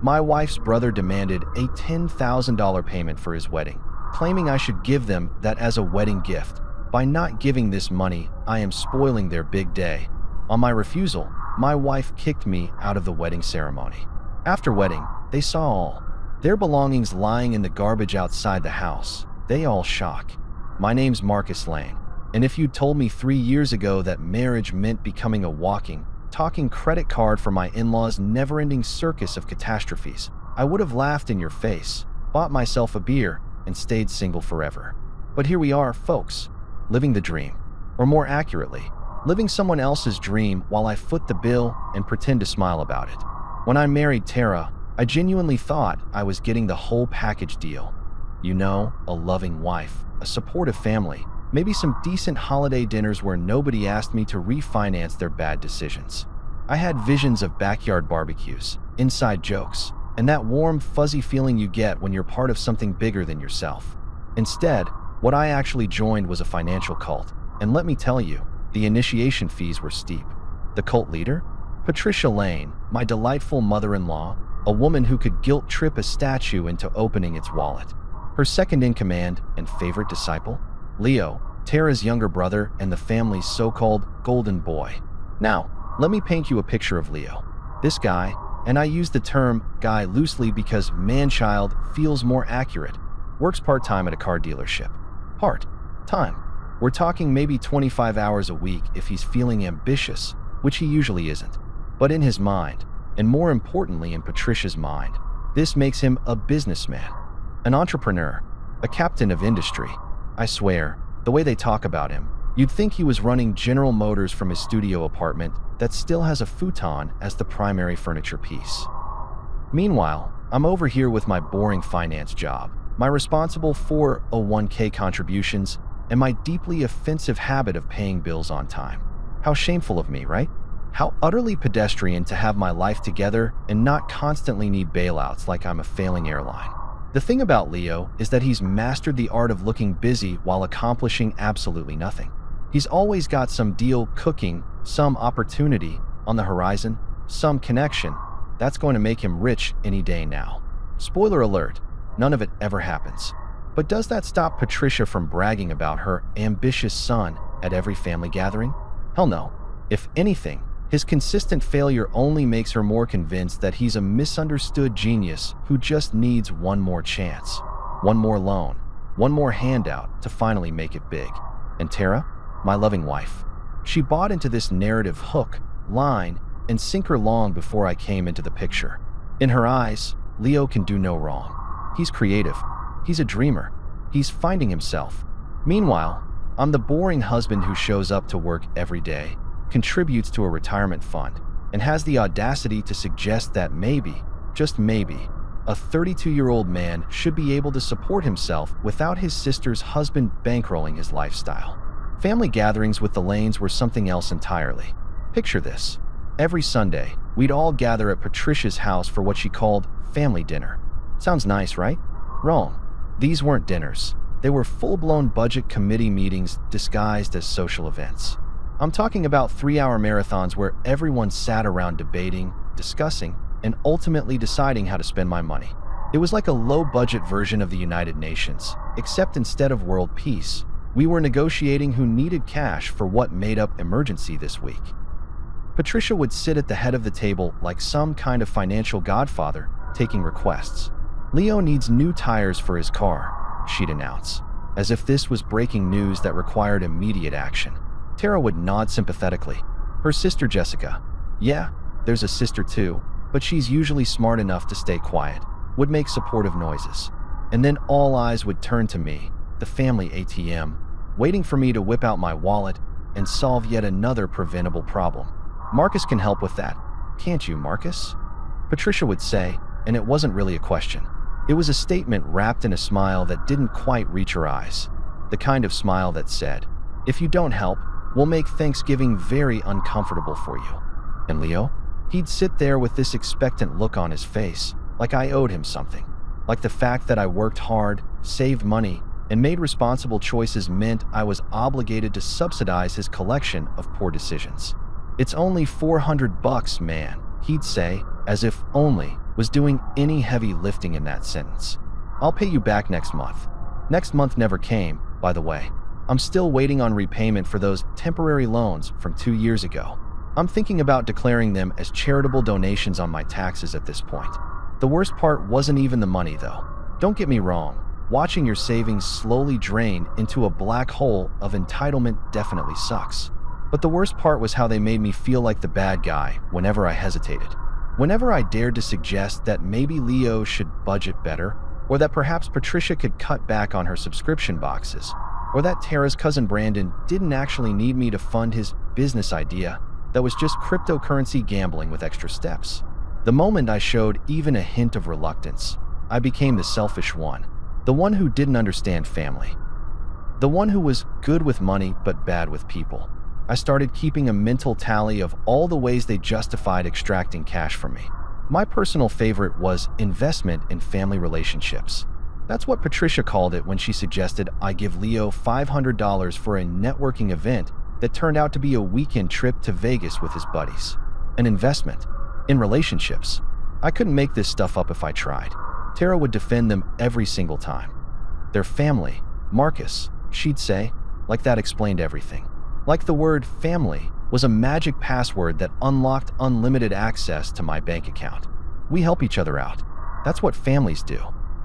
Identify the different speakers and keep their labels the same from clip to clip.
Speaker 1: My wife's brother demanded a $10,000 payment for his wedding, claiming I should give them that as a wedding gift. By not giving this money, I am spoiling their big day. On my refusal, my wife kicked me out of the wedding ceremony. After wedding, they saw all their belongings lying in the garbage outside the house. They all shock. My name's Marcus Lane, and if you'd told me 3 years ago that marriage meant becoming a walking, talking credit card for my in-laws' never-ending circus of catastrophes, I would have laughed in your face, bought myself a beer, and stayed single forever. But here we are, folks, living the dream. Or more accurately, living someone else's dream while I foot the bill and pretend to smile about it. When I married Tara, I genuinely thought I was getting the whole package deal. You know, a loving wife, a supportive family, maybe some decent holiday dinners where nobody asked me to refinance their bad decisions. I had visions of backyard barbecues, inside jokes, and that warm, fuzzy feeling you get when you're part of something bigger than yourself. Instead, what I actually joined was a financial cult, and let me tell you, the initiation fees were steep. The cult leader? Patricia Lane, my delightful mother-in-law, a woman who could guilt-trip a statue into opening its wallet. Her second-in-command and favorite disciple? Leo, Tara's younger brother and the family's so-called golden boy. Now, let me paint you a picture of Leo. This guy, and I use the term guy loosely because man-child feels more accurate, works part-time at a car dealership. Part-time. We're talking maybe 25 hours a week if he's feeling ambitious, which he usually isn't. But in his mind, and more importantly in Patricia's mind, this makes him a businessman, an entrepreneur, a captain of industry. I swear, the way they talk about him, you'd think he was running General Motors from his studio apartment that still has a futon as the primary furniture piece. Meanwhile, I'm over here with my boring finance job, my responsible 401k contributions, and my deeply offensive habit of paying bills on time. How shameful of me, right? How utterly pedestrian to have my life together and not constantly need bailouts like I'm a failing airline. The thing about Leo is that he's mastered the art of looking busy while accomplishing absolutely nothing. He's always got some deal cooking, some opportunity on the horizon, some connection that's going to make him rich any day now. Spoiler alert, none of it ever happens. But does that stop Patricia from bragging about her ambitious son at every family gathering? Hell no. If anything, his consistent failure only makes her more convinced that he's a misunderstood genius who just needs one more chance, one more loan, one more handout to finally make it big. And Tara, my loving wife, she bought into this narrative hook, line, and sinker long before I came into the picture. In her eyes, Leo can do no wrong. He's creative. He's a dreamer. He's finding himself. Meanwhile, I'm the boring husband who shows up to work every day, contributes to a retirement fund, and has the audacity to suggest that maybe, just maybe, a 32-year-old man should be able to support himself without his sister's husband bankrolling his lifestyle. Family gatherings with the Lanes were something else entirely. Picture this. Every Sunday, we'd all gather at Patricia's house for what she called family dinner. Sounds nice, right? Wrong. These weren't dinners. They were full-blown budget committee meetings disguised as social events. I'm talking about 3-hour marathons where everyone sat around debating, discussing, and ultimately deciding how to spend my money. It was like a low-budget version of the United Nations, except instead of world peace, we were negotiating who needed cash for what made up emergency this week. Patricia would sit at the head of the table like some kind of financial godfather, taking requests. Leo needs new tires for his car, she'd announce, as if this was breaking news that required immediate action. Tara would nod sympathetically. Her sister Jessica, yeah, there's a sister too, but she's usually smart enough to stay quiet, would make supportive noises. And then all eyes would turn to me, the family ATM, waiting for me to whip out my wallet and solve yet another preventable problem. Marcus can help with that, can't you, Marcus? Patricia would say, and it wasn't really a question. It was a statement wrapped in a smile that didn't quite reach her eyes. The kind of smile that said, if you don't help, we'll make Thanksgiving very uncomfortable for you. And Leo? He'd sit there with this expectant look on his face, like I owed him something. Like the fact that I worked hard, saved money, and made responsible choices meant I was obligated to subsidize his collection of poor decisions. It's only $400, man, he'd say, as if only was doing any heavy lifting in that sentence. I'll pay you back next month. Next month never came, by the way. I'm still waiting on repayment for those temporary loans from 2 years ago. I'm thinking about declaring them as charitable donations on my taxes at this point. The worst part wasn't even the money, though. Don't get me wrong, watching your savings slowly drain into a black hole of entitlement definitely sucks. But the worst part was how they made me feel like the bad guy whenever I hesitated. Whenever I dared to suggest that maybe Leo should budget better, or that perhaps Patricia could cut back on her subscription boxes, or that Tara's cousin Brandon didn't actually need me to fund his business idea that was just cryptocurrency gambling with extra steps. The moment I showed even a hint of reluctance, I became the selfish one, the one who didn't understand family, the one who was good with money but bad with people. I started keeping a mental tally of all the ways they justified extracting cash from me. My personal favorite was investment in family relationships. That's what Patricia called it when she suggested I give Leo $500 for a networking event that turned out to be a weekend trip to Vegas with his buddies. An investment in relationships. I couldn't make this stuff up if I tried. Tara would defend them every single time. Their family, Marcus, she'd say, like that explained everything. Like the word family was a magic password that unlocked unlimited access to my bank account. We help each other out. That's what families do.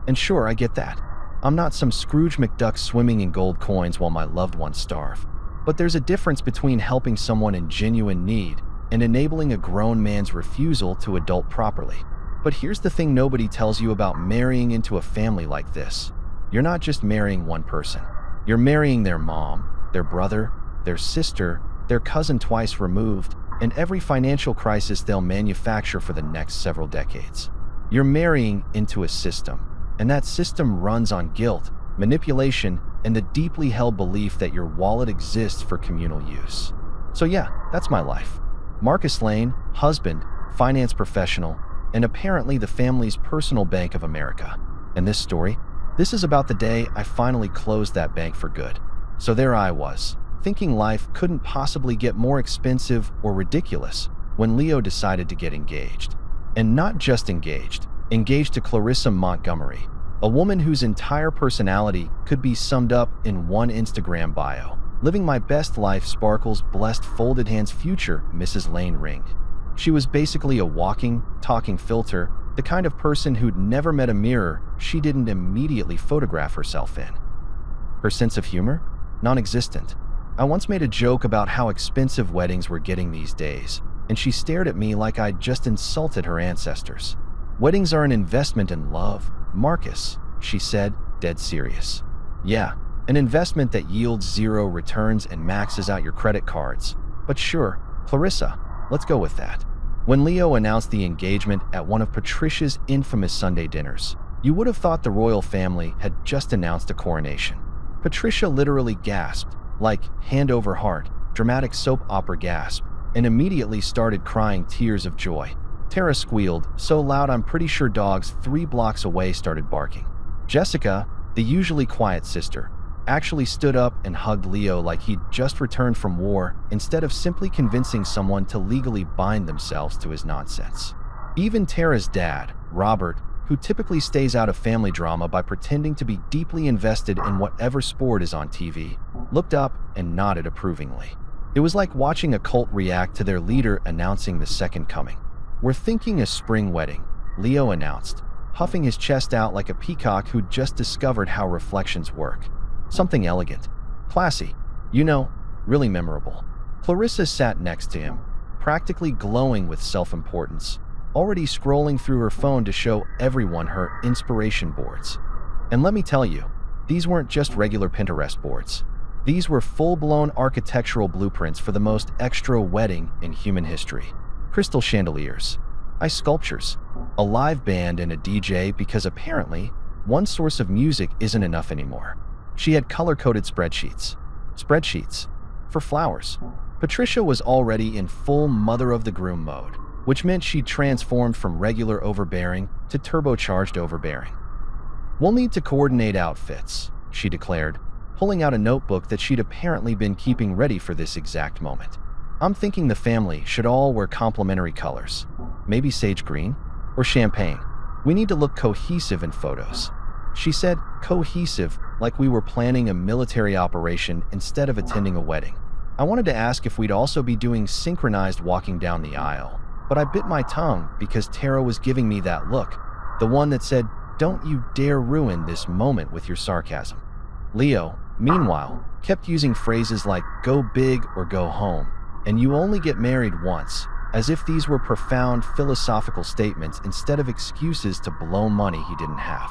Speaker 1: And sure, I get that. I'm not some Scrooge McDuck swimming in gold coins while my loved ones starve. But there's a difference between helping someone in genuine need and enabling a grown man's refusal to adult properly. But here's the thing nobody tells you about marrying into a family like this. You're not just marrying one person. You're marrying their mom, their brother, their sister, their cousin twice removed, and every financial crisis they'll manufacture for the next several decades. You're marrying into a system, and that system runs on guilt, manipulation, and the deeply held belief that your wallet exists for communal use. So yeah, that's my life. Marcus Lane, husband, finance professional, and apparently the family's personal Bank of America. And this story? This is about the day I finally closed that bank for good. So there I was, thinking life couldn't possibly get more expensive or ridiculous when Leo decided to get engaged. And not just engaged to Clarissa Montgomery, a woman whose entire personality could be summed up in one Instagram bio. Living my best life sparkles blessed folded hands future Mrs. Lane Ring. She was basically a walking, talking filter, the kind of person who'd never met a mirror she didn't immediately photograph herself in. Her sense of humor? Non-existent. I once made a joke about how expensive weddings were getting these days, and she stared at me like I'd just insulted her ancestors. Weddings are an investment in love, Marcus, she said, dead serious. Yeah, an investment that yields zero returns and maxes out your credit cards. But sure, Clarissa, let's go with that. When Leo announced the engagement at one of Patricia's infamous Sunday dinners, you would have thought the royal family had just announced a coronation. Patricia literally gasped, like hand over heart, dramatic soap opera gasp, and immediately started crying tears of joy. Tara squealed, so loud I'm pretty sure dogs 3 blocks away started barking. Jessica, the usually quiet sister, actually stood up and hugged Leo like he'd just returned from war instead of simply convincing someone to legally bind themselves to his nonsense. Even Tara's dad, Robert, who typically stays out of family drama by pretending to be deeply invested in whatever sport is on TV, looked up and nodded approvingly. It was like watching a cult react to their leader announcing the second coming. We're thinking a spring wedding, Leo announced, puffing his chest out like a peacock who'd just discovered how reflections work. Something elegant, classy, really memorable. Clarissa sat next to him, practically glowing with self-importance, already scrolling through her phone to show everyone her inspiration boards. And let me tell you, these weren't just regular Pinterest boards. These were full-blown architectural blueprints for the most extra wedding in human history. Crystal chandeliers, ice sculptures, a live band and a DJ because apparently one source of music isn't enough anymore. She had color-coded spreadsheets for flowers. Patricia was already in full mother-of-the-groom mode, which meant she'd transformed from regular overbearing to turbocharged overbearing. We'll need to coordinate outfits, she declared, pulling out a notebook that she'd apparently been keeping ready for this exact moment. I'm thinking the family should all wear complementary colors. Maybe sage green? Or champagne? We need to look cohesive in photos. She said cohesive, like we were planning a military operation instead of attending a wedding. I wanted to ask if we'd also be doing synchronized walking down the aisle, but I bit my tongue because Tara was giving me that look, the one that said, "Don't you dare ruin this moment with your sarcasm." Leo, meanwhile, kept using phrases like "go big" or "go home," and "you only get married once," as if these were profound philosophical statements instead of excuses to blow money he didn't have.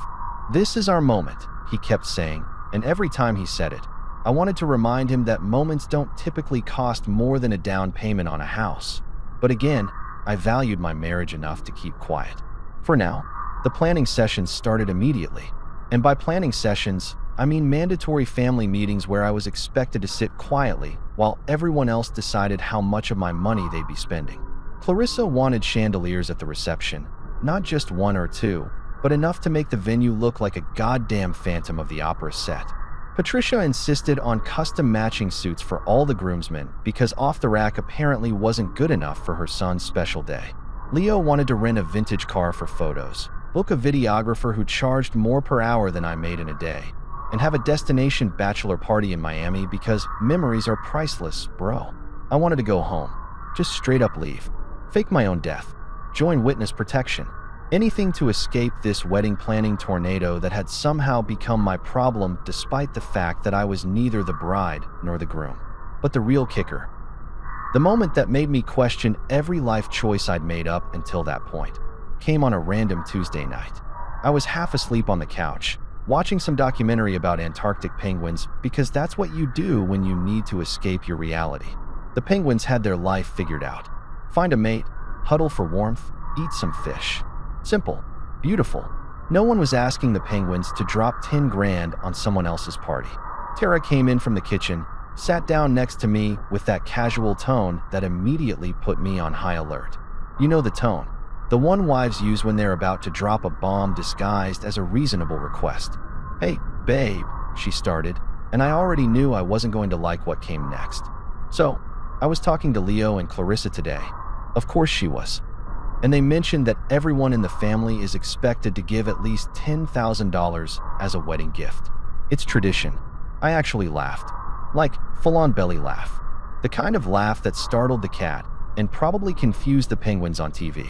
Speaker 1: "This is our moment," he kept saying, and every time he said it, I wanted to remind him that moments don't typically cost more than a down payment on a house. But again, I valued my marriage enough to keep quiet. For now, the planning sessions started immediately. And by planning sessions, I mean mandatory family meetings where I was expected to sit quietly while everyone else decided how much of my money they'd be spending. Clarissa wanted chandeliers at the reception, not just one or two, but enough to make the venue look like a goddamn Phantom of the Opera set. Patricia insisted on custom matching suits for all the groomsmen because off the rack apparently wasn't good enough for her son's special day. Leo wanted to rent a vintage car for photos, book a videographer who charged more per hour than I made in a day, and have a destination bachelor party in Miami because memories are priceless, bro. I wanted to go home. Just straight up leave. Fake my own death. Join witness protection. Anything to escape this wedding planning tornado that had somehow become my problem despite the fact that I was neither the bride nor the groom. But the real kicker, the moment that made me question every life choice I'd made up until that point, came on a random Tuesday night. I was half asleep on the couch, watching some documentary about Antarctic penguins because that's what you do when you need to escape your reality. The penguins had their life figured out. Find a mate, huddle for warmth, eat some fish. Simple, beautiful. No one was asking the penguins to drop 10 grand on someone else's party. Tara came in from the kitchen, sat down next to me with that casual tone that immediately put me on high alert. You know the tone, the one wives use when they're about to drop a bomb disguised as a reasonable request. "Hey, babe," she started, and I already knew I wasn't going to like what came next. "So, I was talking to Leo and Clarissa today." Of course she was. "And they mentioned that everyone in the family is expected to give at least $10,000 as a wedding gift. It's tradition." I actually laughed. Like, full-on belly laugh. The kind of laugh that startled the cat and probably confused the penguins on TV.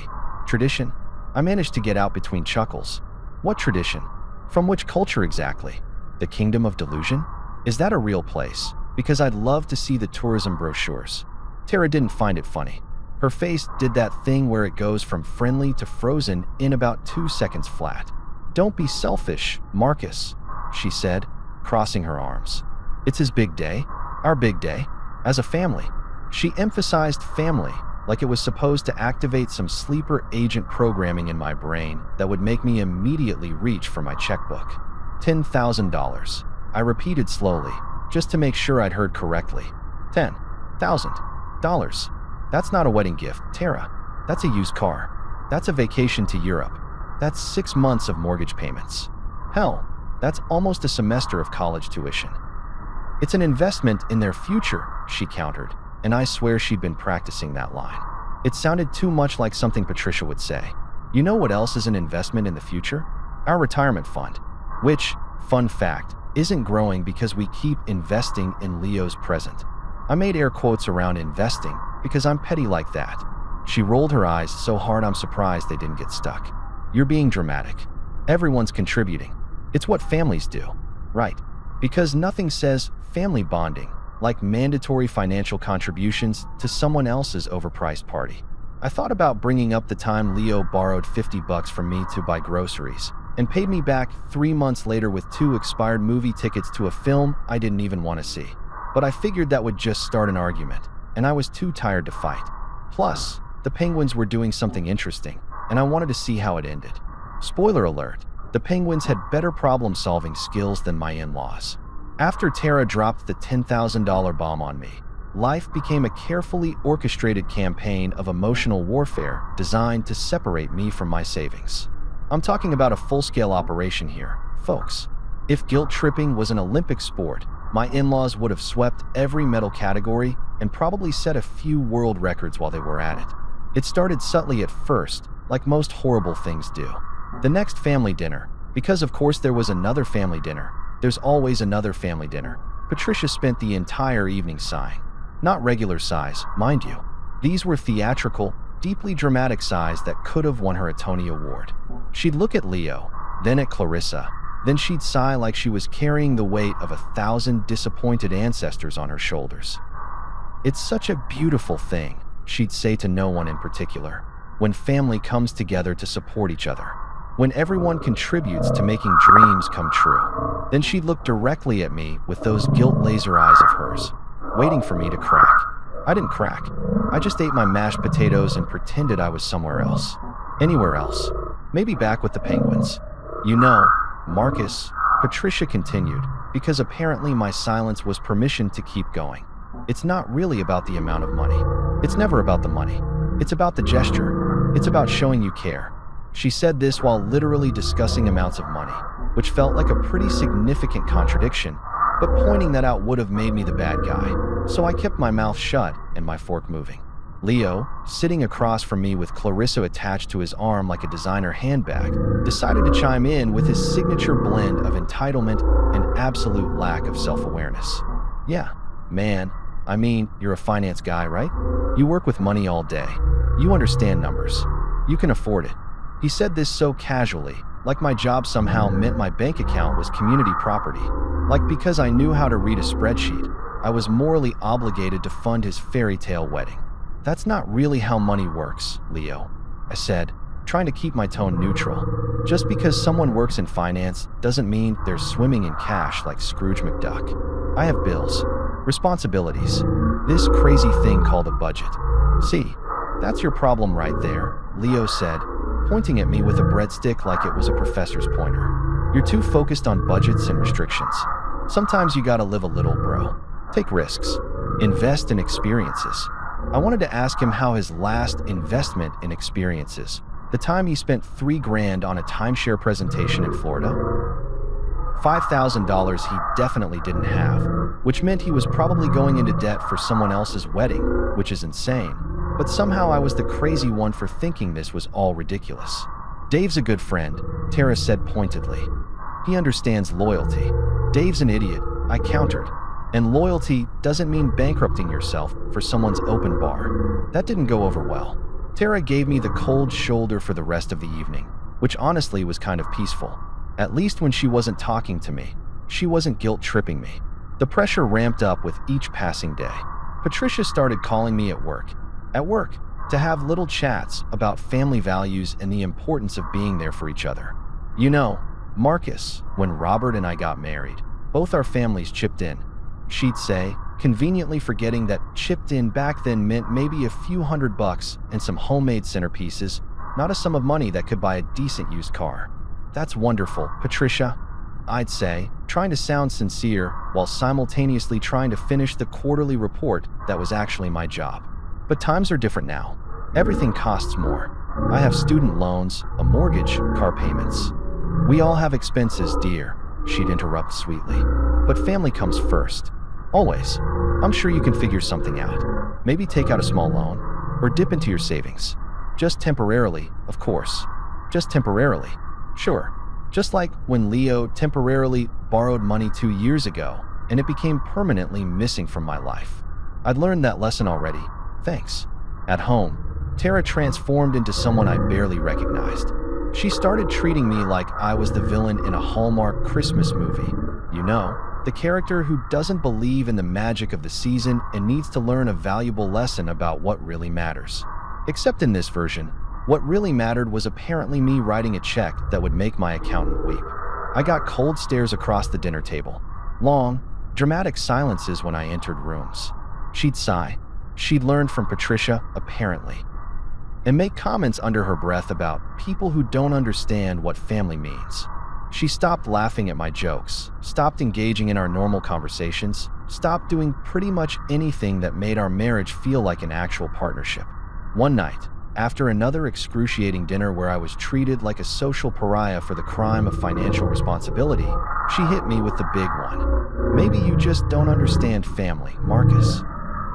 Speaker 1: Tradition? I managed to get out between chuckles. What tradition? From which culture exactly? The Kingdom of Delusion? Is that a real place? Because I'd love to see the tourism brochures. Tara didn't find it funny. Her face did that thing where it goes from friendly to frozen in about 2 seconds flat. "Don't be selfish, Marcus," she said, crossing her arms. "It's his big day, our big day, as a family." She emphasized family, like it was supposed to activate some sleeper agent programming in my brain that would make me immediately reach for my checkbook. $10,000. I repeated slowly, just to make sure I'd heard correctly. $10,000. That's not a wedding gift, Tara. That's a used car. That's a vacation to Europe. That's 6 months of mortgage payments. Hell, that's almost a semester of college tuition. "It's an investment in their future," she countered, and I swear she'd been practicing that line. It sounded too much like something Patricia would say. You know what else is an investment in the future? Our retirement fund, which, fun fact, isn't growing because we keep investing in Leo's present. I made air quotes around investing because I'm petty like that. She rolled her eyes so hard I'm surprised they didn't get stuck. "You're being dramatic. Everyone's contributing. It's what families do, right? Because nothing says family bonding like mandatory financial contributions to someone else's overpriced party." I thought about bringing up the time Leo borrowed $50 from me to buy groceries and paid me back 3 months later with 2 expired movie tickets to a film I didn't even want to see. But I figured that would just start an argument, and I was too tired to fight. Plus, the penguins were doing something interesting, and I wanted to see how it ended. Spoiler alert, the penguins had better problem-solving skills than my in-laws. After Tara dropped the $10,000 bomb on me, life became a carefully orchestrated campaign of emotional warfare designed to separate me from my savings. I'm talking about a full-scale operation here, folks. If guilt tripping was an Olympic sport, my in-laws would have swept every medal category and probably set a few world records while they were at it. It started subtly at first, like most horrible things do. The next family dinner, because of course there was another family dinner. There's always another family dinner. Patricia spent the entire evening sighing. Not regular sighs, mind you. These were theatrical, deeply dramatic sighs that could have won her a Tony Award. She'd look at Leo, then at Clarissa, then she'd sigh like she was carrying the weight of 1,000 disappointed ancestors on her shoulders. "It's such a beautiful thing," she'd say to no one in particular, "when family comes together to support each other, when everyone contributes to making dreams come true." Then she'd look directly at me with those guilt laser eyes of hers, waiting for me to crack. I didn't crack. I just ate my mashed potatoes and pretended I was somewhere else. Anywhere else. Maybe back with the penguins. "You know, Marcus," Patricia continued, because apparently my silence was permission to keep going. "It's not really about the amount of money. It's never about the money. It's about the gesture. It's about showing you care." She said this while literally discussing amounts of money, which felt like a pretty significant contradiction, but pointing that out would have made me the bad guy, so I kept my mouth shut and my fork moving. Leo, sitting across from me with Clarissa attached to his arm like a designer handbag, decided to chime in with his signature blend of entitlement and absolute lack of self-awareness. "Yeah, man, I mean, you're a finance guy, right? You work with money all day. You understand numbers. You can afford it." He said this so casually, like my job somehow meant my bank account was community property. Like because I knew how to read a spreadsheet, I was morally obligated to fund his fairy tale wedding. "That's not really how money works, Leo," I said, trying to keep my tone neutral. "Just because someone works in finance doesn't mean they're swimming in cash like Scrooge McDuck. I have bills, responsibilities, this crazy thing called a budget." "See, that's your problem right there," Leo said, pointing at me with a breadstick like it was a professor's pointer. "You're too focused on budgets and restrictions. Sometimes you gotta live a little, bro. Take risks. Invest in experiences." I wanted to ask him how his last investment in experiences, the time he spent $3,000 on a timeshare presentation in Florida. $5,000 he definitely didn't have, which meant he was probably going into debt for someone else's wedding, which is insane. But somehow I was the crazy one for thinking this was all ridiculous. "Dave's a good friend," Tara said pointedly. "He understands loyalty." "Dave's an idiot," I countered. "And loyalty doesn't mean bankrupting yourself for someone's open bar." That didn't go over well. Tara gave me the cold shoulder for the rest of the evening, which honestly was kind of peaceful. At least when she wasn't talking to me, she wasn't guilt-tripping me. The pressure ramped up with each passing day. Patricia started calling me at work, to have little chats about family values and the importance of being there for each other. "You know, Marcus, when Robert and I got married, both our families chipped in," she'd say, conveniently forgetting that chipped in back then meant maybe a few $100 and some homemade centerpieces, not a sum of money that could buy a decent used car. "That's wonderful, Patricia," I'd say, trying to sound sincere while simultaneously trying to finish the quarterly report that was actually my job. But times are different now. Everything costs more. I have student loans, a mortgage, car payments. "We all have expenses, dear," she'd interrupt sweetly. "But family comes first. Always. I'm sure you can figure something out. Maybe take out a small loan, or dip into your savings. Just temporarily, of course. Just temporarily. Sure. Just like when Leo temporarily borrowed money 2 years ago, and it became permanently missing from my life. I'd learned that lesson already. Thanks." At home, Tara transformed into someone I barely recognized. She started treating me like I was the villain in a Hallmark Christmas movie. You know, the character who doesn't believe in the magic of the season and needs to learn a valuable lesson about what really matters. Except in this version, what really mattered was apparently me writing a check that would make my accountant weep. I got cold stares across the dinner table. Long, dramatic silences when I entered rooms. She'd sigh. She'd learned from Patricia, apparently, and make comments under her breath about people who don't understand what family means. She stopped laughing at my jokes, stopped engaging in our normal conversations, stopped doing pretty much anything that made our marriage feel like an actual partnership. One night, after another excruciating dinner where I was treated like a social pariah for the crime of financial responsibility, she hit me with the big one. "Maybe you just don't understand family, Marcus."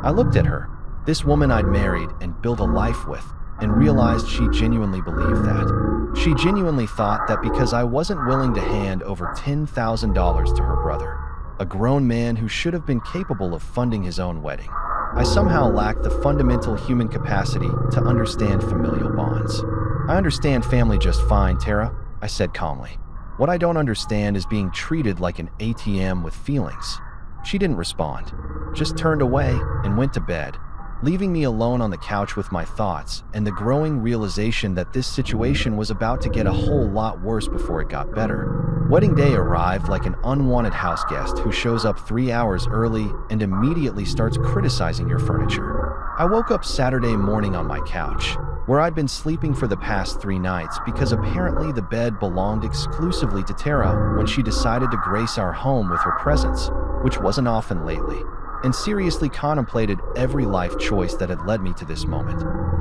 Speaker 1: I looked at her, this woman I'd married and built a life with, and realized she genuinely believed that. She genuinely thought that because I wasn't willing to hand over $10,000 to her brother, a grown man who should have been capable of funding his own wedding, I somehow lacked the fundamental human capacity to understand familial bonds. I understand family just fine, Tara, I said calmly. What I don't understand is being treated like an ATM with feelings. She didn't respond, just turned away and went to bed, leaving me alone on the couch with my thoughts and the growing realization that this situation was about to get a whole lot worse before it got better. Wedding day arrived like an unwanted house guest who shows up 3 hours early and immediately starts criticizing your furniture. I woke up Saturday morning on my couch, where I'd been sleeping for the past 3 nights because apparently the bed belonged exclusively to Tara when she decided to grace our home with her presence, which wasn't often lately, and seriously contemplated every life choice that had led me to this moment.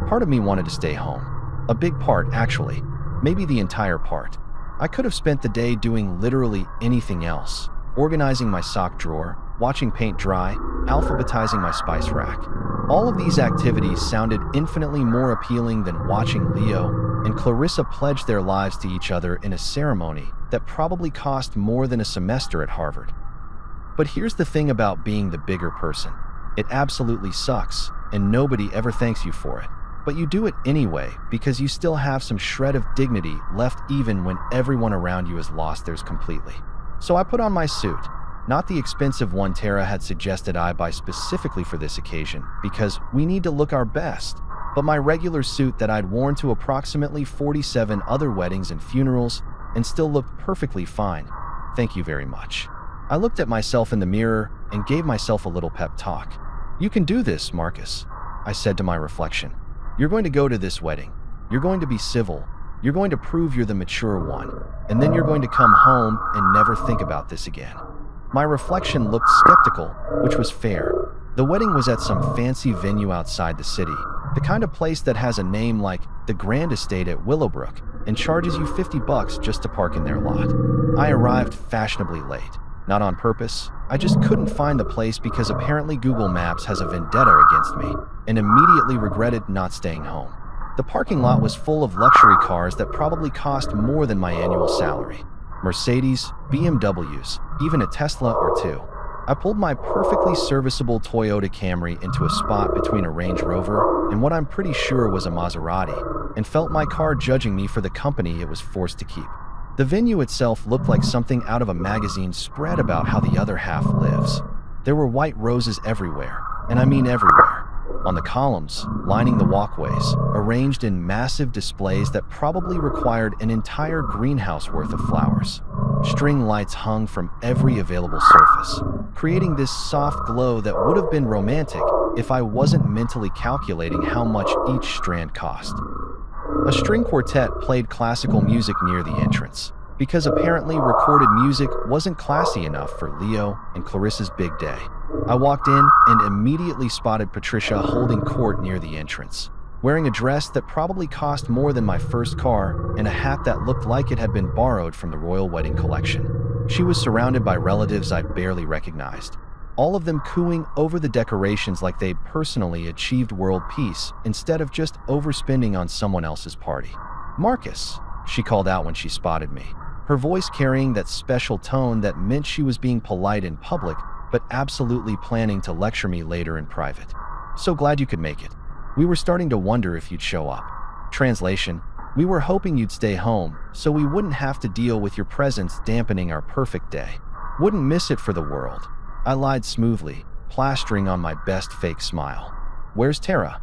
Speaker 1: Part of me wanted to stay home. A big part, actually. Maybe the entire part. I could have spent the day doing literally anything else. Organizing my sock drawer, watching paint dry, alphabetizing my spice rack. All of these activities sounded infinitely more appealing than watching Leo and Clarissa pledge their lives to each other in a ceremony that probably cost more than a semester at Harvard. But here's the thing about being the bigger person. It absolutely sucks, and nobody ever thanks you for it. But you do it anyway because you still have some shred of dignity left even when everyone around you has lost theirs completely. So I put on my suit, not the expensive one Tara had suggested I buy specifically for this occasion because we need to look our best, but my regular suit that I'd worn to approximately 47 other weddings and funerals and still looked perfectly fine. Thank you very much. I looked at myself in the mirror and gave myself a little pep talk. You can do this, Marcus, I said to my reflection. You're going to go to this wedding. You're going to be civil. You're going to prove you're the mature one. And then you're going to come home and never think about this again. My reflection looked skeptical, which was fair. The wedding was at some fancy venue outside the city, the kind of place that has a name like the Grand Estate at Willowbrook and charges you $50 just to park in their lot. I arrived fashionably late. Not on purpose, I just couldn't find the place because apparently Google Maps has a vendetta against me, and immediately regretted not staying home. The parking lot was full of luxury cars that probably cost more than my annual salary. Mercedes, BMWs, even a Tesla or two. I pulled my perfectly serviceable Toyota Camry into a spot between a Range Rover and what I'm pretty sure was a Maserati, and felt my car judging me for the company it was forced to keep. The venue itself looked like something out of a magazine spread about how the other half lives. There were white roses everywhere, and I mean everywhere. On the columns, lining the walkways, arranged in massive displays that probably required an entire greenhouse worth of flowers. String lights hung from every available surface, creating this soft glow that would have been romantic if I wasn't mentally calculating how much each strand cost. A string quartet played classical music near the entrance, because apparently recorded music wasn't classy enough for Leo and Clarissa's big day. I walked in and immediately spotted Patricia holding court near the entrance, wearing a dress that probably cost more than my first car and a hat that looked like it had been borrowed from the royal wedding collection. She was surrounded by relatives I barely recognized, all of them cooing over the decorations like they'd personally achieved world peace instead of just overspending on someone else's party. "Marcus," she called out when she spotted me, her voice carrying that special tone that meant she was being polite in public but absolutely planning to lecture me later in private. "So glad you could make it. We were starting to wonder if you'd show up." Translation: we were hoping you'd stay home so we wouldn't have to deal with your presence dampening our perfect day. Wouldn't miss it for the world. I lied smoothly, plastering on my best fake smile. "Where's Tara?"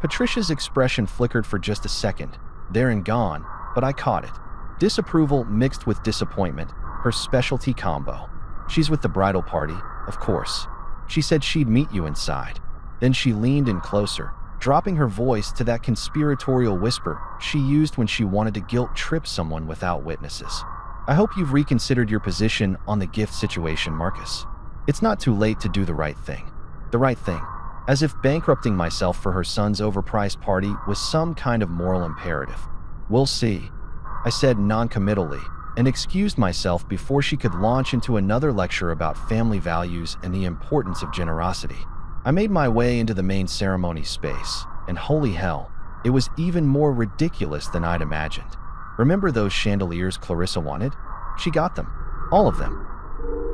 Speaker 1: Patricia's expression flickered for just a second, there and gone, but I caught it. Disapproval mixed with disappointment, her specialty combo. "She's with the bridal party, of course. She said she'd meet you inside." Then she leaned in closer, dropping her voice to that conspiratorial whisper she used when she wanted to guilt-trip someone without witnesses. "I hope you've reconsidered your position on the gift situation, Marcus. It's not too late to do the right thing." The right thing. As if bankrupting myself for her son's overpriced party was some kind of moral imperative. "We'll see," I said non-committally, and excused myself before she could launch into another lecture about family values and the importance of generosity. I made my way into the main ceremony space, and holy hell, It was even more ridiculous than I'd imagined. Remember those chandeliers Clarissa wanted? She got them. All of them.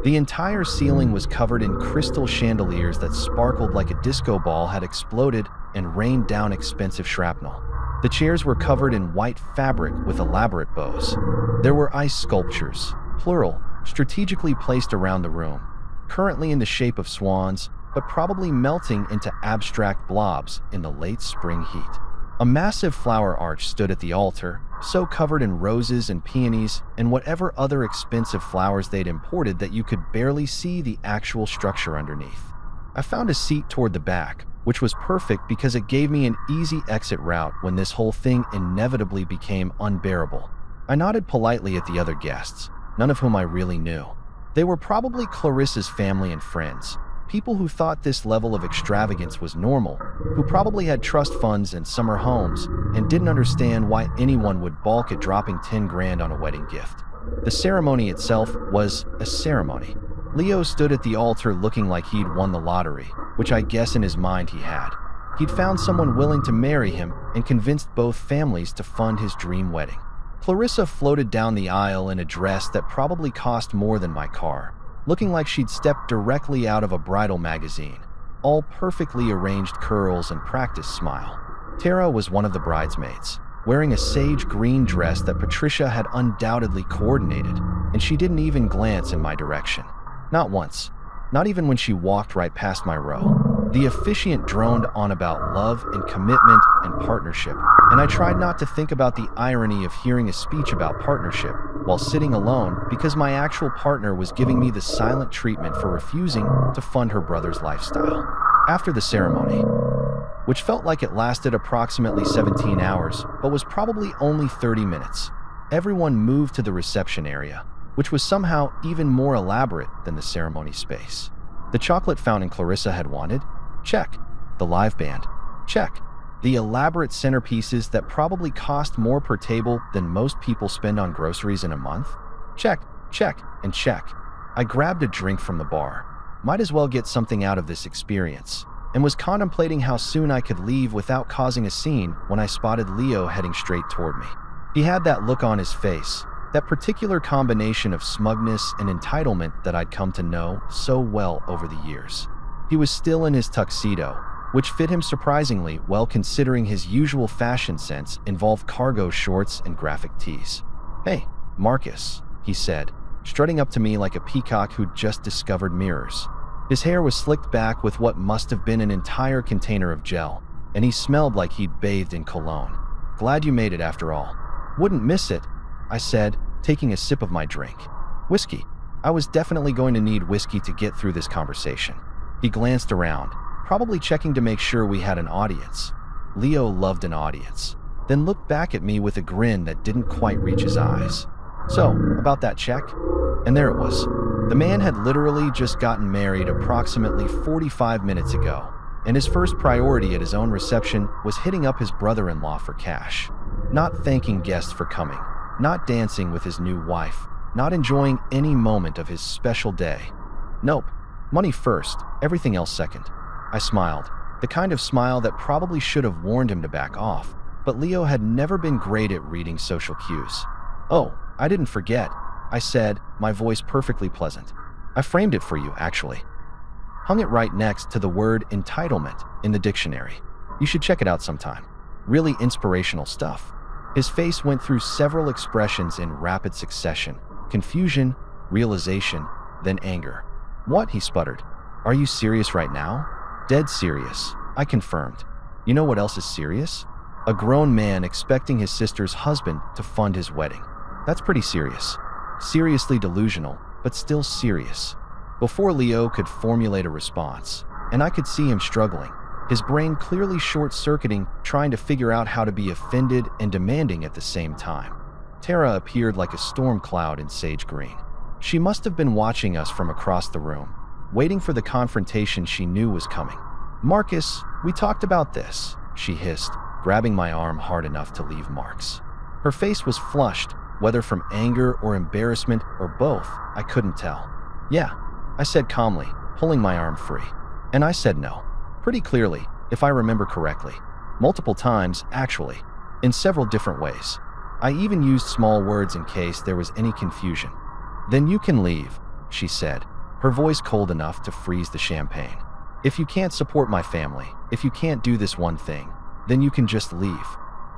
Speaker 1: The entire ceiling was covered in crystal chandeliers that sparkled like a disco ball had exploded and rained down expensive shrapnel. The chairs were covered in white fabric with elaborate bows. There were ice sculptures, plural, strategically placed around the room, currently in the shape of swans, but probably melting into abstract blobs in the late spring heat. A massive flower arch stood at the altar, so covered in roses and peonies and whatever other expensive flowers they'd imported that you could barely see the actual structure underneath. I found a seat toward the back, which was perfect because it gave me an easy exit route when this whole thing inevitably became unbearable. I nodded politely at the other guests, none of whom I really knew. They were probably Clarissa's family and friends, people who thought this level of extravagance was normal, who probably had trust funds and summer homes, and didn't understand why anyone would balk at dropping 10 grand on a wedding gift. The ceremony itself was a ceremony. Leo stood at the altar looking like he'd won the lottery, which I guess in his mind he had. He'd found someone willing to marry him and convinced both families to fund his dream wedding. Clarissa floated down the aisle in a dress that probably cost more than my car, looking like she'd stepped directly out of a bridal magazine, all perfectly arranged curls and practiced smile. Tara was one of the bridesmaids, wearing a sage green dress that Patricia had undoubtedly coordinated, and she didn't even glance in my direction. Not once. Not even when she walked right past my row. The officiant droned on about love and commitment and partnership, and I tried not to think about the irony of hearing a speech about partnership while sitting alone because my actual partner was giving me the silent treatment for refusing to fund her brother's lifestyle. After the ceremony, which felt like it lasted approximately 17 hours, but was probably only 30 minutes, everyone moved to the reception area, which was somehow even more elaborate than the ceremony space. The chocolate fountain Clarissa had wanted? Check. The live band? Check. The elaborate centerpieces that probably cost more per table than most people spend on groceries in a month? Check, check, and check. I grabbed a drink from the bar. Might as well get something out of this experience, and was contemplating how soon I could leave without causing a scene when I spotted Leo heading straight toward me. He had that look on his face, that particular combination of smugness and entitlement that I'd come to know so well over the years. He was still in his tuxedo, which fit him surprisingly well considering his usual fashion sense involved cargo shorts and graphic tees. "Hey, Marcus," he said, strutting up to me like a peacock who'd just discovered mirrors. His hair was slicked back with what must have been an entire container of gel, and he smelled like he'd bathed in cologne. "Glad you made it after all." "Wouldn't miss it," I said, taking a sip of my drink. "Whiskey. I was definitely going to need whiskey to get through this conversation." He glanced around, probably checking to make sure we had an audience. Leo loved an audience, then looked back at me with a grin that didn't quite reach his eyes. "So, about that check?" And there it was. The man had literally just gotten married approximately 45 minutes ago, and his first priority at his own reception was hitting up his brother-in-law for cash. Not thanking guests for coming, not dancing with his new wife, not enjoying any moment of his special day. Nope. Money first, everything else second. I smiled, the kind of smile that probably should have warned him to back off, but Leo had never been great at reading social cues. "Oh, I didn't forget," I said, my voice perfectly pleasant. "I framed it for you, actually. Hung it right next to the word entitlement in the dictionary. You should check it out sometime. Really inspirational stuff." His face went through several expressions in rapid succession: confusion, realization, then anger. "What?" he sputtered. "Are you serious right now?" "Dead serious," I confirmed. "You know what else is serious? A grown man expecting his sister's husband to fund his wedding. That's pretty serious. Seriously delusional, but still serious." Before Leo could formulate a response, and I could see him struggling, his brain clearly short-circuiting, trying to figure out how to be offended and demanding at the same time. Tara appeared like a storm cloud in sage green. She must have been watching us from across the room, waiting for the confrontation she knew was coming. "Marcus, we talked about this," she hissed, grabbing my arm hard enough to leave marks. Her face was flushed, whether from anger or embarrassment or both, I couldn't tell. "Yeah," I said calmly, pulling my arm free. "And I said no. Pretty clearly, if I remember correctly." Multiple times, actually, in several different ways. I even used small words in case there was any confusion. "Then you can leave," she said, her voice cold enough to freeze the champagne. "If you can't support my family, if you can't do this one thing, then you can just leave."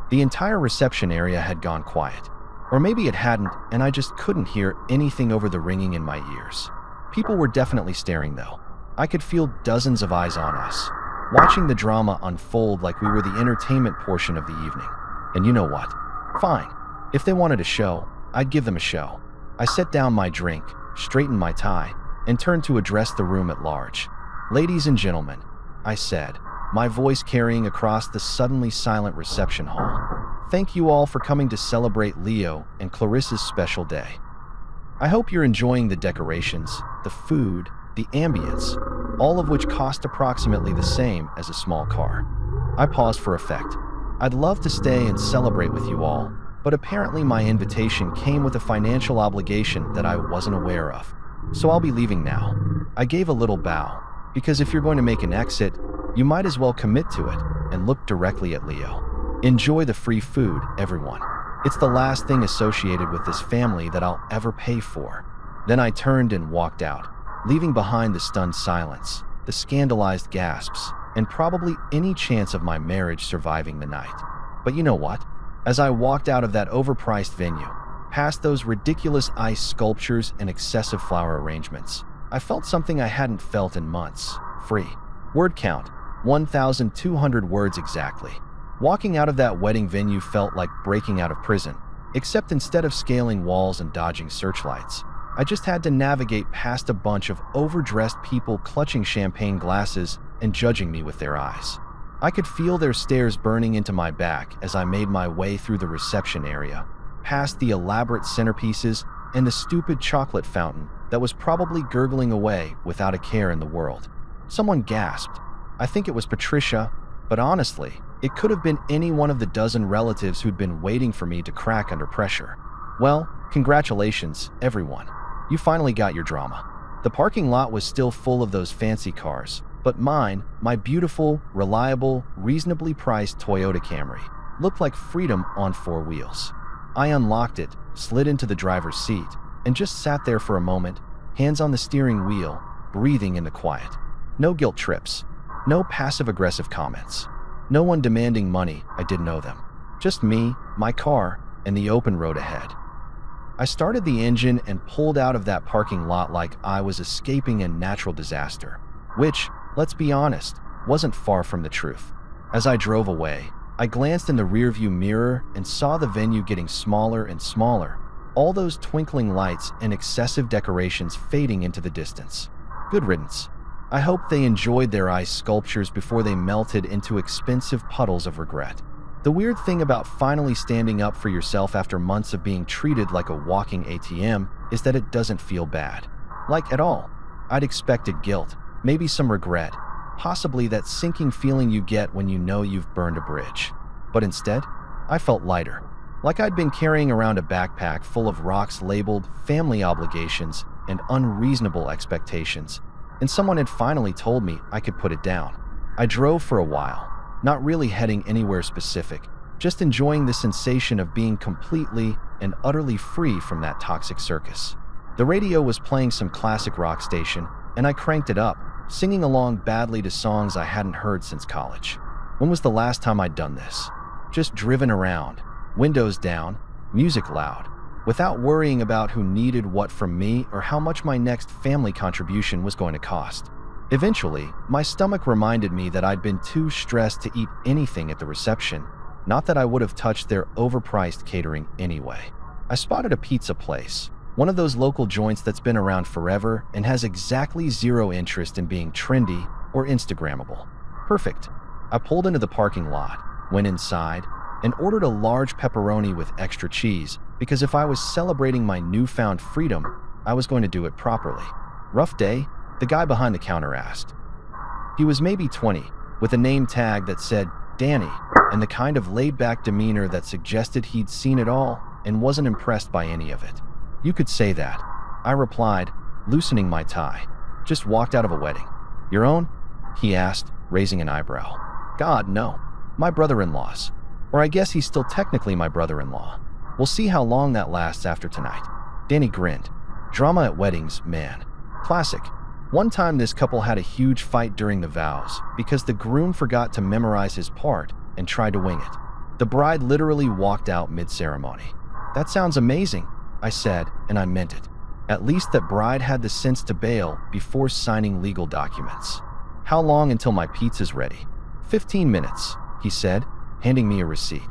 Speaker 1: The entire reception area had gone quiet. Or maybe it hadn't, and I just couldn't hear anything over the ringing in my ears. People were definitely staring, though. I could feel dozens of eyes on us, watching the drama unfold like we were the entertainment portion of the evening. And you know what? Fine. If they wanted a show, I'd give them a show. I set down my drink, straightened my tie, and turned to address the room at large. "Ladies and gentlemen," I said, my voice carrying across the suddenly silent reception hall. "Thank you all for coming to celebrate Leo and Clarissa's special day. I hope you're enjoying the decorations, the food, the ambience, all of which cost approximately the same as a small car." I paused for effect. I'd love to stay and celebrate with you all, but apparently my invitation came with a financial obligation that I wasn't aware of. So I'll be leaving now. I gave a little bow, because if you're going to make an exit, you might as well commit to it, and looked directly at Leo. "Enjoy the free food, everyone. It's the last thing associated with this family that I'll ever pay for." Then I turned and walked out, leaving behind the stunned silence, the scandalized gasps, and probably any chance of my marriage surviving the night. But you know what? As I walked out of that overpriced venue, past those ridiculous ice sculptures and excessive flower arrangements, I felt something I hadn't felt in months. Free. Word count, 1,200 words exactly. Walking out of that wedding venue felt like breaking out of prison, except instead of scaling walls and dodging searchlights, I just had to navigate past a bunch of overdressed people clutching champagne glasses and judging me with their eyes. I could feel their stares burning into my back as I made my way through the reception area, past the elaborate centerpieces and the stupid chocolate fountain that was probably gurgling away without a care in the world. Someone gasped. I think it was Patricia, but honestly, it could have been any one of the dozen relatives who'd been waiting for me to crack under pressure. Well, congratulations, everyone. You finally got your drama. The parking lot was still full of those fancy cars, but mine, my beautiful, reliable, reasonably priced Toyota Camry, looked like freedom on four wheels. I unlocked it, slid into the driver's seat, and just sat there for a moment, hands on the steering wheel, breathing in the quiet. No guilt trips. No passive-aggressive comments. No one demanding money I didn't owe them. Just me, my car, and the open road ahead. I started the engine and pulled out of that parking lot like I was escaping a natural disaster, which, let's be honest, wasn't far from the truth. As I drove away, I glanced in the rearview mirror and saw the venue getting smaller and smaller, all those twinkling lights and excessive decorations fading into the distance. Good riddance. I hope they enjoyed their ice sculptures before they melted into expensive puddles of regret. The weird thing about finally standing up for yourself after months of being treated like a walking ATM is that it doesn't feel bad. Like, at all. I'd expected guilt, maybe some regret, possibly that sinking feeling you get when you know you've burned a bridge. But instead, I felt lighter. Like I'd been carrying around a backpack full of rocks labeled family obligations and unreasonable expectations, and someone had finally told me I could put it down. I drove for a while, not really heading anywhere specific, just enjoying the sensation of being completely and utterly free from that toxic circus. The radio was playing some classic rock station, and I cranked it up, singing along badly to songs I hadn't heard since college. When was the last time I'd done this? Just driven around, windows down, music loud, without worrying about who needed what from me or how much my next family contribution was going to cost. Eventually, my stomach reminded me that I'd been too stressed to eat anything at the reception, not that I would have touched their overpriced catering anyway. I spotted a pizza place, one of those local joints that's been around forever and has exactly zero interest in being trendy or Instagrammable. Perfect. I pulled into the parking lot, went inside, and ordered a large pepperoni with extra cheese, because if I was celebrating my newfound freedom, I was going to do it properly. "Rough day?" the guy behind the counter asked. He was maybe 20, with a name tag that said Danny, and the kind of laid-back demeanor that suggested he'd seen it all and wasn't impressed by any of it. "You could say that," I replied, loosening my tie. "Just walked out of a wedding." "Your own?" he asked, raising an eyebrow. "God, no. My brother-in-law's. Or I guess he's still technically my brother-in-law. We'll see how long that lasts after tonight. Danny grinned. Drama at weddings, man. Classic. One time this couple had a huge fight during the vows because the groom forgot to memorize his part and tried to wing it. The bride literally walked out mid-ceremony. That sounds amazing, I said, and I meant it. At least that bride had the sense to bail before signing legal documents. How long until my pizza's ready? 15 minutes, he said, handing me a receipt.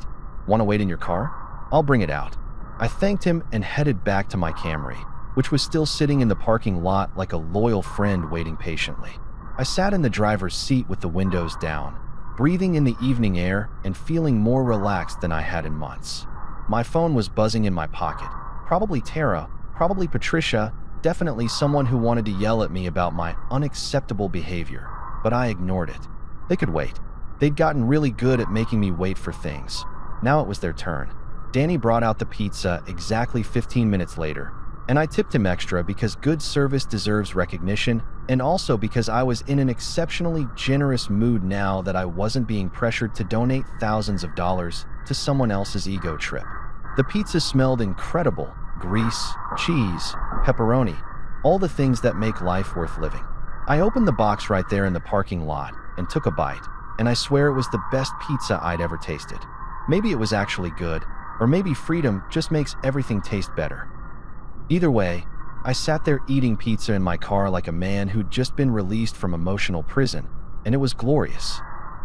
Speaker 1: Want to wait in your car? I'll bring it out. I thanked him and headed back to my Camry, which was still sitting in the parking lot like a loyal friend waiting patiently. I sat in the driver's seat with the windows down, breathing in the evening air and feeling more relaxed than I had in months. My phone was buzzing in my pocket. Probably Tara, probably Patricia, definitely someone who wanted to yell at me about my unacceptable behavior, but I ignored it. They could wait. They'd gotten really good at making me wait for things. Now it was their turn. Danny brought out the pizza exactly 15 minutes later, and I tipped him extra because good service deserves recognition, and also because I was in an exceptionally generous mood now that I wasn't being pressured to donate thousands of dollars to someone else's ego trip. The pizza smelled incredible. Grease, cheese, pepperoni, all the things that make life worth living. I opened the box right there in the parking lot and took a bite, and I swear it was the best pizza I'd ever tasted. Maybe it was actually good, or maybe freedom just makes everything taste better. Either way, I sat there eating pizza in my car like a man who'd just been released from emotional prison, and it was glorious.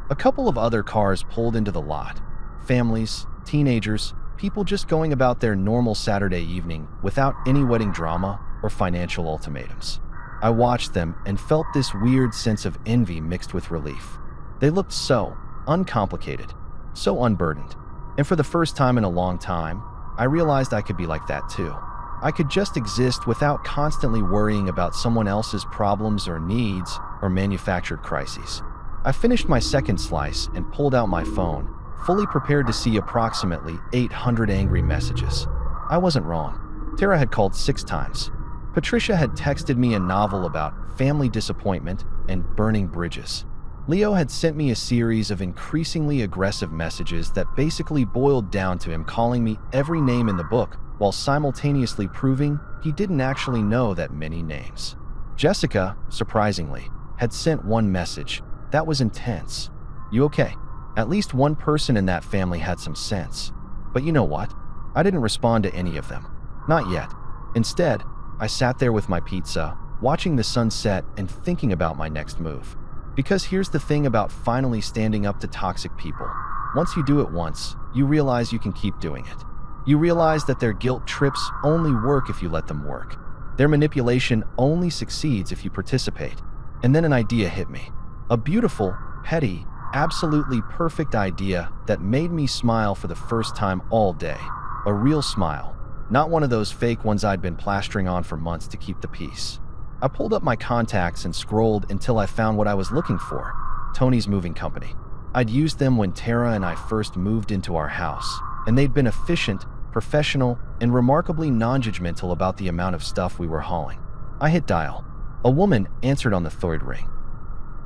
Speaker 1: A couple of other cars pulled into the lot. Families, teenagers, people just going about their normal Saturday evening without any wedding drama or financial ultimatums. I watched them and felt this weird sense of envy mixed with relief. They looked so uncomplicated, so unburdened. And for the first time in a long time, I realized I could be like that too. I could just exist without constantly worrying about someone else's problems or needs or manufactured crises. I finished my second slice and pulled out my phone, fully prepared to see approximately 800 angry messages. I wasn't wrong. Tara had called 6 times. Patricia had texted me a novel about family disappointment and burning bridges. Leo had sent me a series of increasingly aggressive messages that basically boiled down to him calling me every name in the book while simultaneously proving he didn't actually know that many names. Jessica, surprisingly, had sent one message. That was intense. You okay? At least one person in that family had some sense. But you know what? I didn't respond to any of them. Not yet. Instead, I sat there with my pizza, watching the sun set and thinking about my next move. Because here's the thing about finally standing up to toxic people. Once you do it once, you realize you can keep doing it. You realize that their guilt trips only work if you let them work. Their manipulation only succeeds if you participate. And then an idea hit me. A beautiful, petty, absolutely perfect idea that made me smile for the first time all day. A real smile. Not one of those fake ones I'd been plastering on for months to keep the peace. I pulled up my contacts and scrolled until I found what I was looking for. Tony's Moving Company. I'd used them when Tara and I first moved into our house, and they'd been efficient, professional, and remarkably non-judgmental about the amount of stuff we were hauling. I hit dial. A woman answered on the third ring.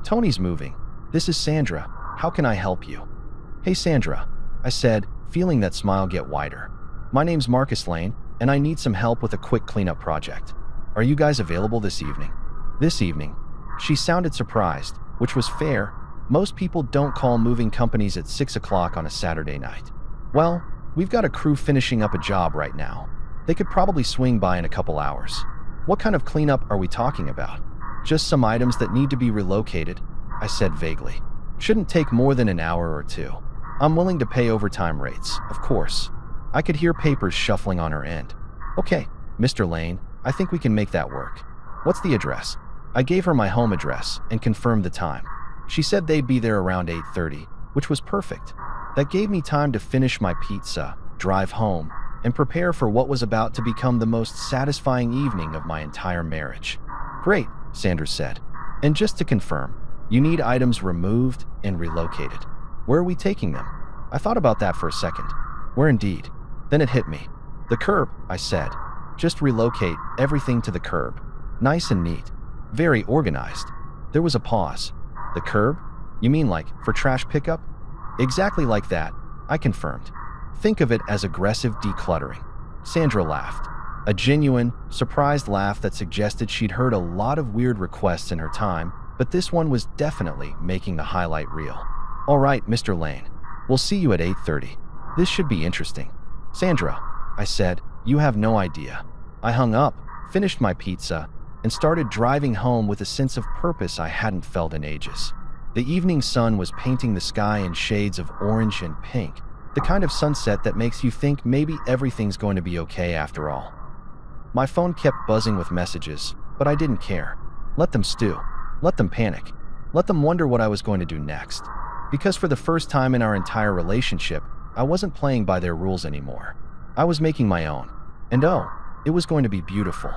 Speaker 1: Tony's Moving. This is Sandra. How can I help you? Hey Sandra, I said, feeling that smile get wider. My name's Marcus Lane, and I need some help with a quick cleanup project. Are you guys available this evening? This evening? She sounded surprised, which was fair. Most people don't call moving companies at 6 o'clock on a Saturday night. Well, we've got a crew finishing up a job right now. They could probably swing by in a couple hours. What kind of cleanup are we talking about? Just some items that need to be relocated, I said vaguely. Shouldn't take more than an hour or two. I'm willing to pay overtime rates, of course. I could hear papers shuffling on her end. Okay, Mr. Lane, I think we can make that work. What's the address? I gave her my home address and confirmed the time. She said they'd be there around 8:30, which was perfect. That gave me time to finish my pizza, drive home, and prepare for what was about to become the most satisfying evening of my entire marriage. Great, Sanders said. And just to confirm, you need items removed and relocated. Where are we taking them? I thought about that for a second. Where indeed? Then it hit me. The curb, I said. Just relocate everything to the curb. Nice and neat. Very organized. There was a pause. The curb? You mean like for trash pickup? Exactly like that, I confirmed. Think of it as aggressive decluttering. Sandra laughed. A genuine, surprised laugh that suggested she'd heard a lot of weird requests in her time, but this one was definitely making the highlight reel. All right, Mr. Lane. We'll see you at 8:30. This should be interesting. Sandra, I said, you have no idea. I hung up, finished my pizza, and started driving home with a sense of purpose I hadn't felt in ages. The evening sun was painting the sky in shades of orange and pink, the kind of sunset that makes you think maybe everything's going to be okay after all. My phone kept buzzing with messages, but I didn't care. Let them stew. Let them panic. Let them wonder what I was going to do next. Because for the first time in our entire relationship, I wasn't playing by their rules anymore. I was making my own. And oh, it was going to be beautiful.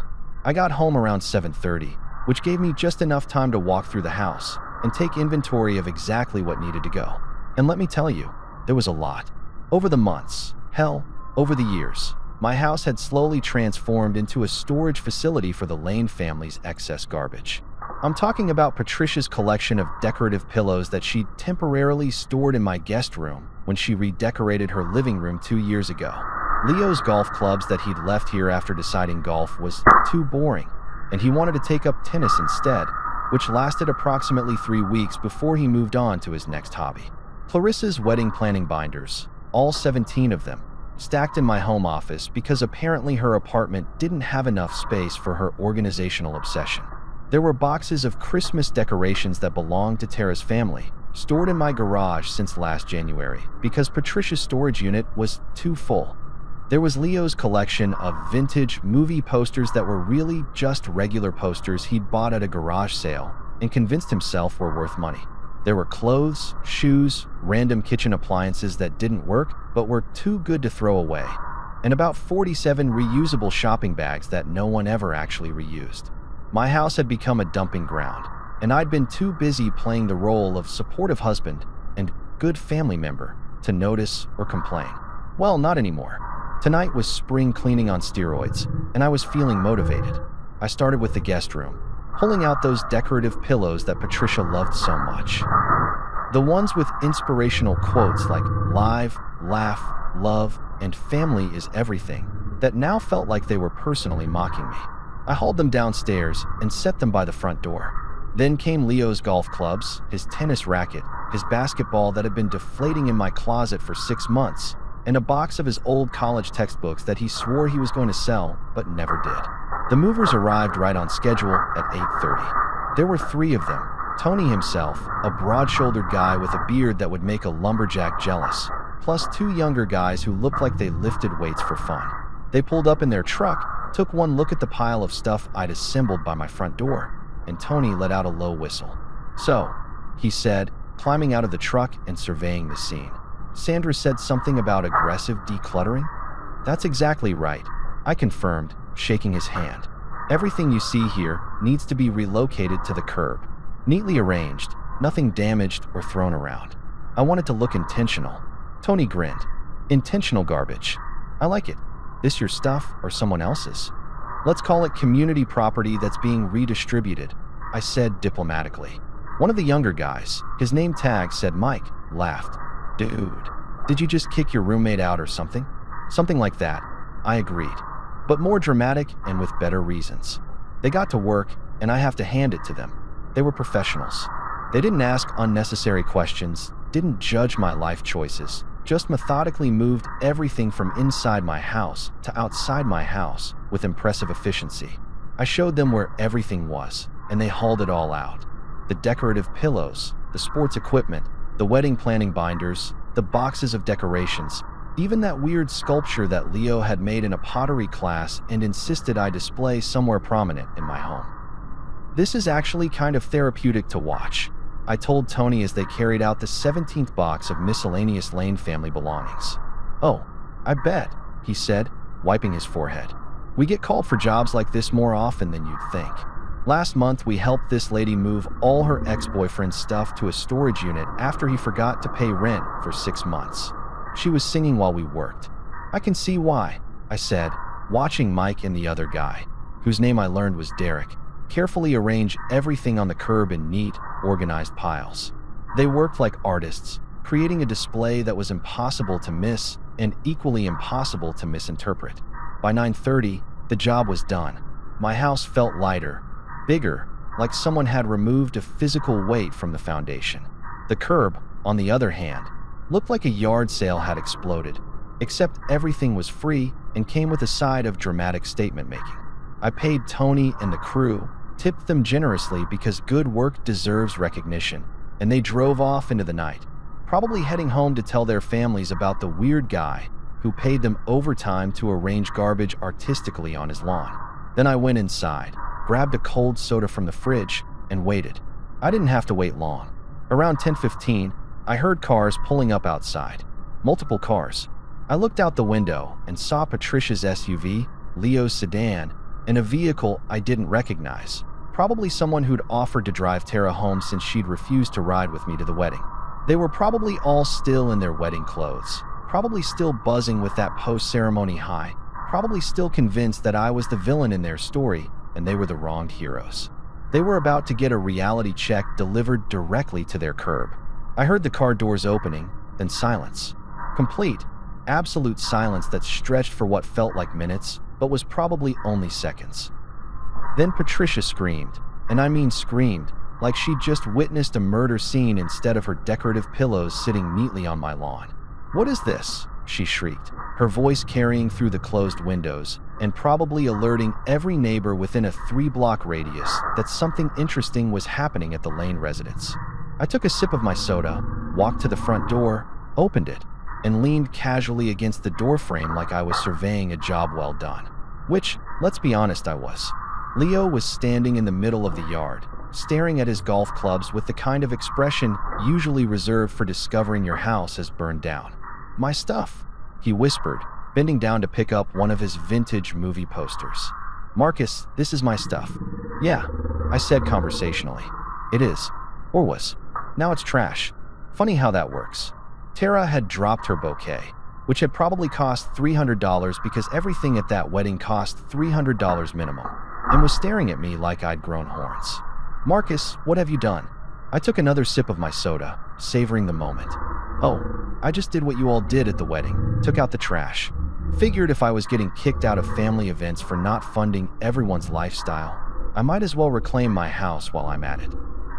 Speaker 1: I got home around 7:30, which gave me just enough time to walk through the house and take inventory of exactly what needed to go. And let me tell you, there was a lot. Over the months, hell, over the years, my house had slowly transformed into a storage facility for the Lane family's excess garbage. I'm talking about Patricia's collection of decorative pillows that she temporarily stored in my guest room when she redecorated her living room 2 years ago. Leo's golf clubs that he'd left here after deciding golf was too boring, and he wanted to take up tennis instead, which lasted approximately 3 weeks before he moved on to his next hobby. Clarissa's wedding planning binders, all 17 of them, stacked in my home office because apparently her apartment didn't have enough space for her organizational obsession. There were boxes of Christmas decorations that belonged to Tara's family, stored in my garage since last January because Patricia's storage unit was too full. There was Leo's collection of vintage movie posters that were really just regular posters he'd bought at a garage sale and convinced himself were worth money. There were clothes, shoes, random kitchen appliances that didn't work but were too good to throw away, and about 47 reusable shopping bags that no one ever actually reused. My house had become a dumping ground, and I'd been too busy playing the role of supportive husband and good family member to notice or complain. Well, not anymore. Tonight was spring cleaning on steroids, and I was feeling motivated. I started with the guest room, pulling out those decorative pillows that Patricia loved so much. The ones with inspirational quotes like "Live, laugh, love, and family is everything" that now felt like they were personally mocking me. I hauled them downstairs and set them by the front door. Then came Leo's golf clubs, his tennis racket, his basketball that had been deflating in my closet for 6 months, and a box of his old college textbooks that he swore he was going to sell but never did. The movers arrived right on schedule at 8:30. There were 3 of them. Tony himself, a broad-shouldered guy with a beard that would make a lumberjack jealous, plus 2 younger guys who looked like they lifted weights for fun. They pulled up in their truck, took one look at the pile of stuff I'd assembled by my front door, and Tony let out a low whistle. "So," he said, climbing out of the truck and surveying the scene. "Sandra said something about aggressive decluttering?" "That's exactly right," I confirmed, shaking his hand. "Everything you see here needs to be relocated to the curb. Neatly arranged, nothing damaged or thrown around. I want it to look intentional." Tony grinned. "Intentional garbage. I like it. This your stuff or someone else's?" "Let's call it community property that's being redistributed," I said diplomatically. One of the younger guys, his name tag said Mike, laughed. "Dude, did you just kick your roommate out or something?" "Something like that," I agreed, but more dramatic and with better reasons. They got to work, and I have to hand it to them. They were professionals. They didn't ask unnecessary questions, didn't judge my life choices, just methodically moved everything from inside my house to outside my house with impressive efficiency. I showed them where everything was, and they hauled it all out. The decorative pillows, the sports equipment, the wedding planning binders, the boxes of decorations, even that weird sculpture that Leo had made in a pottery class and insisted I display somewhere prominent in my home. "This is actually kind of therapeutic to watch," I told Tony as they carried out the 17th box of miscellaneous Lane family belongings. "Oh, I bet," he said, wiping his forehead. "We get called for jobs like this more often than you'd think. Last month, we helped this lady move all her ex-boyfriend's stuff to a storage unit after he forgot to pay rent for 6 months. She was singing while we worked." "I can see why," I said, watching Mike and the other guy, whose name I learned was Derek, carefully arrange everything on the curb in neat, organized piles. They worked like artists, creating a display that was impossible to miss and equally impossible to misinterpret. By 9:30, the job was done. My house felt lighter, bigger, like someone had removed a physical weight from the foundation. The curb, on the other hand, looked like a yard sale had exploded, except everything was free and came with a side of dramatic statement making. I paid Tony and the crew, tipped them generously because good work deserves recognition, and they drove off into the night, probably heading home to tell their families about the weird guy who paid them overtime to arrange garbage artistically on his lawn. Then I went inside, grabbed a cold soda from the fridge, and waited. I didn't have to wait long. Around 10:15, I heard cars pulling up outside. Multiple cars. I looked out the window and saw Patricia's SUV, Leo's sedan, and a vehicle I didn't recognize. Probably someone who'd offered to drive Tara home since she'd refused to ride with me to the wedding. They were probably all still in their wedding clothes, probably still buzzing with that post-ceremony high, probably still convinced that I was the villain in their story and they were the wronged heroes. They were about to get a reality check delivered directly to their curb. I heard the car doors opening, then silence. Complete, absolute silence that stretched for what felt like minutes, but was probably only seconds. Then Patricia screamed, and I mean screamed, like she'd just witnessed a murder scene instead of her decorative pillows sitting neatly on my lawn. "What is this?" she shrieked, her voice carrying through the closed windows and probably alerting every neighbor within a 3-block radius that something interesting was happening at the Lane residence. I took a sip of my soda, walked to the front door, opened it, and leaned casually against the doorframe like I was surveying a job well done. Which, let's be honest, I was. Leo was standing in the middle of the yard, staring at his golf clubs with the kind of expression usually reserved for discovering your house has burned down. "My stuff," he whispered, bending down to pick up one of his vintage movie posters. "Marcus, this is my stuff." "Yeah," I said conversationally. "It is. Or was. Now it's trash. Funny how that works." Tara had dropped her bouquet, which had probably cost $300 because everything at that wedding cost $300 minimum, and was staring at me like I'd grown horns. "Marcus, what have you done?" I took another sip of my soda, savoring the moment. "Oh, I just did what you all did at the wedding, took out the trash. Figured if I was getting kicked out of family events for not funding everyone's lifestyle, I might as well reclaim my house while I'm at it."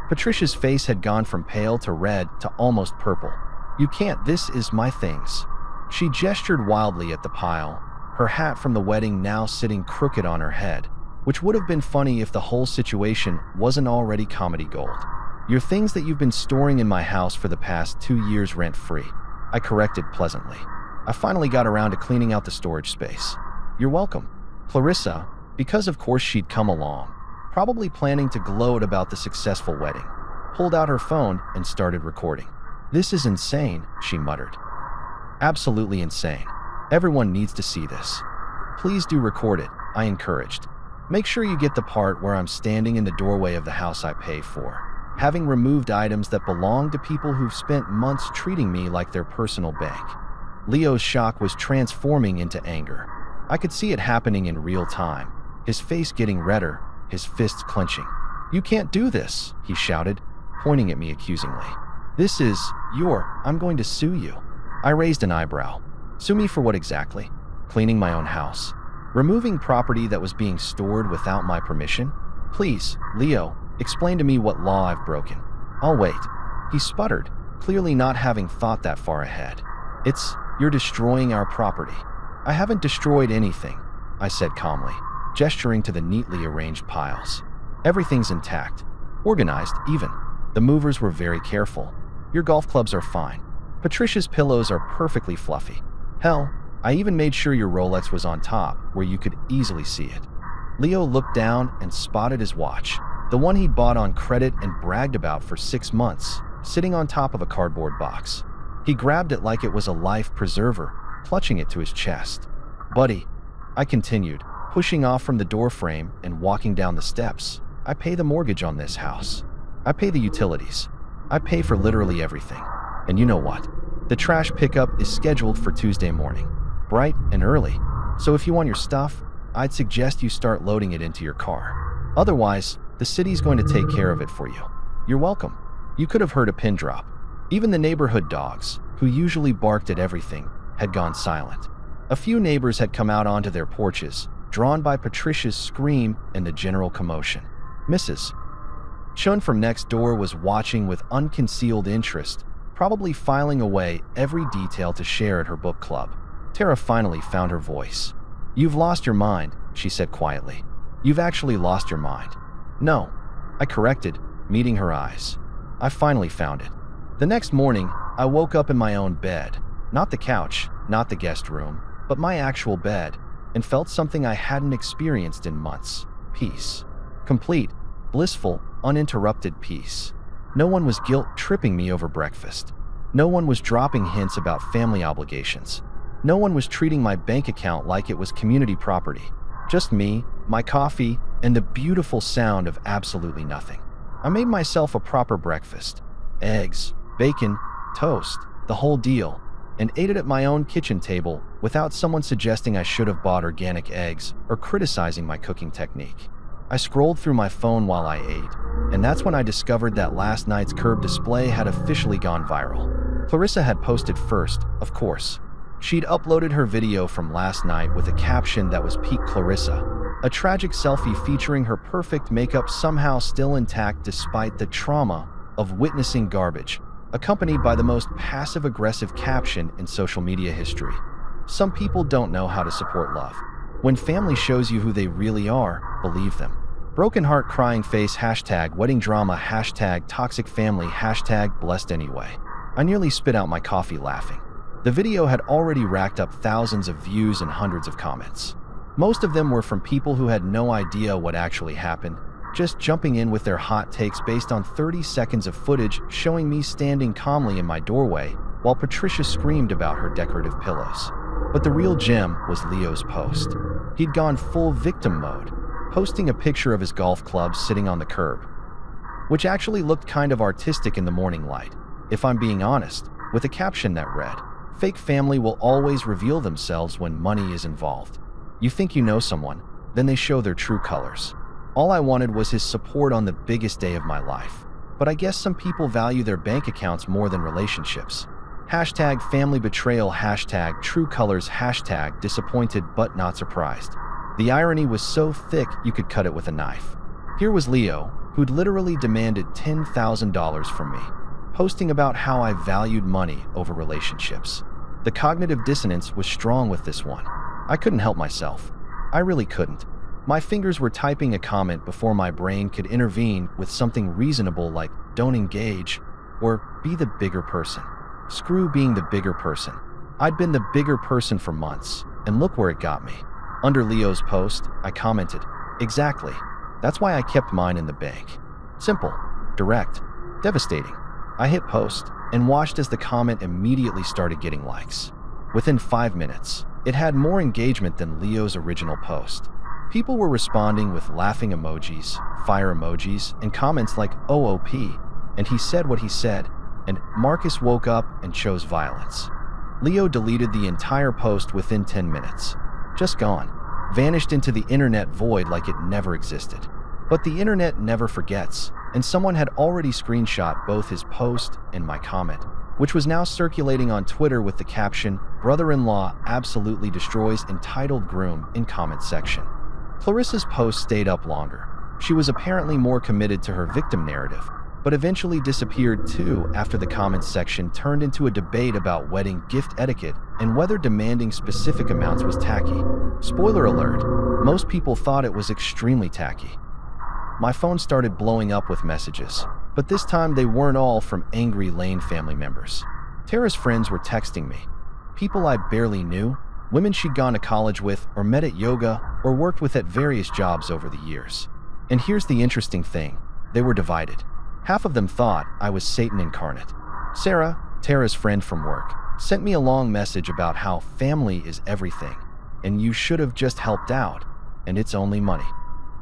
Speaker 1: Patricia's face had gone from pale to red to almost purple. "You can't, this is my things." She gestured wildly at the pile, her hat from the wedding now sitting crooked on her head, which would have been funny if the whole situation wasn't already comedy gold. "Your things that you've been storing in my house for the past 2 years rent-free," I corrected pleasantly. I finally got around to cleaning out the storage space. "You're welcome." Clarissa, because of course she'd come along, probably planning to gloat about the successful wedding, pulled out her phone and started recording. "This is insane," she muttered. "Absolutely insane. Everyone needs to see this." "Please do record it," I encouraged. "Make sure you get the part where I'm standing in the doorway of the house I pay for, having removed items that belong to people who've spent months treating me like their personal bank." Leo's shock was transforming into anger. I could see it happening in real time, his face getting redder, his fists clenching. "You can't do this," he shouted, pointing at me accusingly. "This is I'm going to sue you." I raised an eyebrow. "Sue me for what exactly?" "Cleaning my own house. Removing property that was being stored without my permission? Please, Leo, explain to me what law I've broken." "I'll wait." He sputtered, clearly not having thought that far ahead. You're destroying our property." "I haven't destroyed anything," I said calmly, gesturing to the neatly arranged piles. "Everything's intact. Organized, even. The movers were very careful. Your golf clubs are fine. Patricia's pillows are perfectly fluffy. Hell, I even made sure your Rolex was on top, where you could easily see it." Leo looked down and spotted his watch, the one he'd bought on credit and bragged about for 6 months, sitting on top of a cardboard box. He grabbed it like it was a life preserver, clutching it to his chest. "Buddy," I continued, pushing off from the doorframe and walking down the steps, "I pay the mortgage on this house. I pay the utilities. I pay for literally everything. And you know what? The trash pickup is scheduled for Tuesday morning, bright and early. So if you want your stuff, I'd suggest you start loading it into your car. Otherwise, the city's going to take care of it for you." "You're welcome." You could have heard a pin drop. Even the neighborhood dogs, who usually barked at everything, had gone silent. A few neighbors had come out onto their porches, drawn by Patricia's scream and the general commotion. Mrs. Chun from next door was watching with unconcealed interest, probably filing away every detail to share at her book club. Tara finally found her voice. "You've lost your mind," she said quietly. "You've actually lost your mind." "No," I corrected, meeting her eyes. "I finally found it." The next morning, I woke up in my own bed, not the couch, not the guest room, but my actual bed, and felt something I hadn't experienced in months. Peace. Complete, blissful, uninterrupted peace. No one was guilt-tripping me over breakfast. No one was dropping hints about family obligations. No one was treating my bank account like it was community property. Just me, my coffee, and the beautiful sound of absolutely nothing. I made myself a proper breakfast. Eggs, bacon, toast, the whole deal, and ate it at my own kitchen table without someone suggesting I should have bought organic eggs or criticizing my cooking technique. I scrolled through my phone while I ate, and that's when I discovered that last night's curb display had officially gone viral. Clarissa had posted first, of course. She'd uploaded her video from last night with a caption that was peak Clarissa, a tragic selfie featuring her perfect makeup somehow still intact despite the trauma of witnessing garbage, accompanied by the most passive-aggressive caption in social media history. Some people don't know how to support love. When family shows you who they really are, believe them. Broken heart, crying face, hashtag wedding drama, hashtag toxic family, hashtag blessed anyway. I nearly spit out my coffee laughing. The video had already racked up thousands of views and hundreds of comments. Most of them were from people who had no idea what actually happened, just jumping in with their hot takes based on 30 seconds of footage showing me standing calmly in my doorway while Patricia screamed about her decorative pillows. But the real gem was Leo's post. He'd gone full victim mode, posting a picture of his golf clubs sitting on the curb, which actually looked kind of artistic in the morning light, if I'm being honest, with a caption that read, "Fake family will always reveal themselves when money is involved. You think you know someone, then they show their true colors." All I wanted was his support on the biggest day of my life. But I guess some people value their bank accounts more than relationships. Hashtag family betrayal, hashtag true colors, hashtag disappointed but not surprised. The irony was so thick you could cut it with a knife. Here was Leo, who'd literally demanded $10,000 from me, posting about how I valued money over relationships. The cognitive dissonance was strong with this one. I couldn't help myself. I really couldn't. My fingers were typing a comment before my brain could intervene with something reasonable like, "Don't engage," or "Be the bigger person." Screw being the bigger person. I'd been the bigger person for months, and look where it got me. Under Leo's post, I commented, "Exactly. That's why I kept mine in the bank." Simple, direct, devastating. I hit post and watched as the comment immediately started getting likes. Within 5 minutes, it had more engagement than Leo's original post. People were responding with laughing emojis, fire emojis, and comments like "OOP," and he said what he said, and Marcus woke up and chose violence. Leo deleted the entire post within 10 minutes. Just gone. Vanished into the internet void like it never existed. But the internet never forgets, and someone had already screenshot both his post and my comment, which was now circulating on Twitter with the caption, "Brother-in-law absolutely destroys entitled groom" in comment section. Clarissa's post stayed up longer. She was apparently more committed to her victim narrative, but eventually disappeared too after the comments section turned into a debate about wedding gift etiquette and whether demanding specific amounts was tacky. Spoiler alert, most people thought it was extremely tacky. My phone started blowing up with messages, but this time they weren't all from angry Lane family members. Tara's friends were texting me. People I barely knew, women she'd gone to college with or met at yoga or worked with at various jobs over the years. And here's the interesting thing, they were divided. Half of them thought I was Satan incarnate. Sarah, Tara's friend from work, sent me a long message about how family is everything, and you should have just helped out, and it's only money.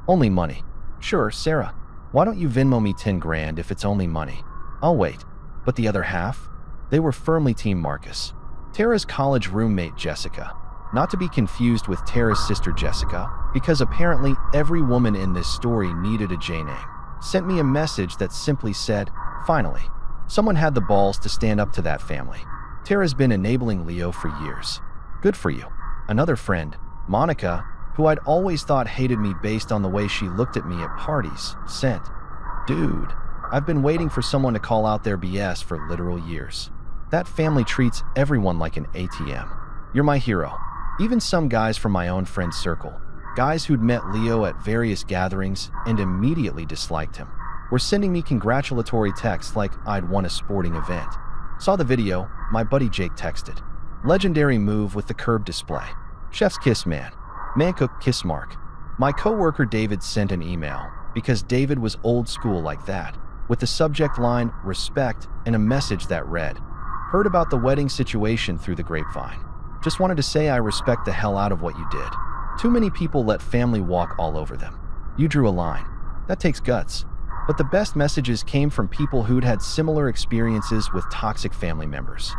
Speaker 1: Only money. Sure, Sarah, why don't you Venmo me 10 grand if it's only money? I'll wait. But the other half? They were firmly Team Marcus. Tara's college roommate Jessica, not to be confused with Tara's sister Jessica, because apparently every woman in this story needed a J name, sent me a message that simply said, "Finally." Someone had the balls to stand up to that family. Tara's been enabling Leo for years. Good for you. Another friend, Monica, who I'd always thought hated me based on the way she looked at me at parties, sent, "Dude, I've been waiting for someone to call out their BS for literal years. That family treats everyone like an ATM. You're my hero." Even some guys from my own friend circle, guys who'd met Leo at various gatherings and immediately disliked him, were sending me congratulatory texts like I'd won a sporting event. Saw the video, my buddy Jake texted. "Legendary move with the curb display. Chef's kiss man. Man cook kiss mark." My coworker David sent an email, because David was old school like that, with the subject line, "Respect," and a message that read, "Heard about the wedding situation through the grapevine. Just wanted to say I respect the hell out of what you did. Too many people let family walk all over them. You drew a line. That takes guts." But the best messages came from people who'd had similar experiences with toxic family members.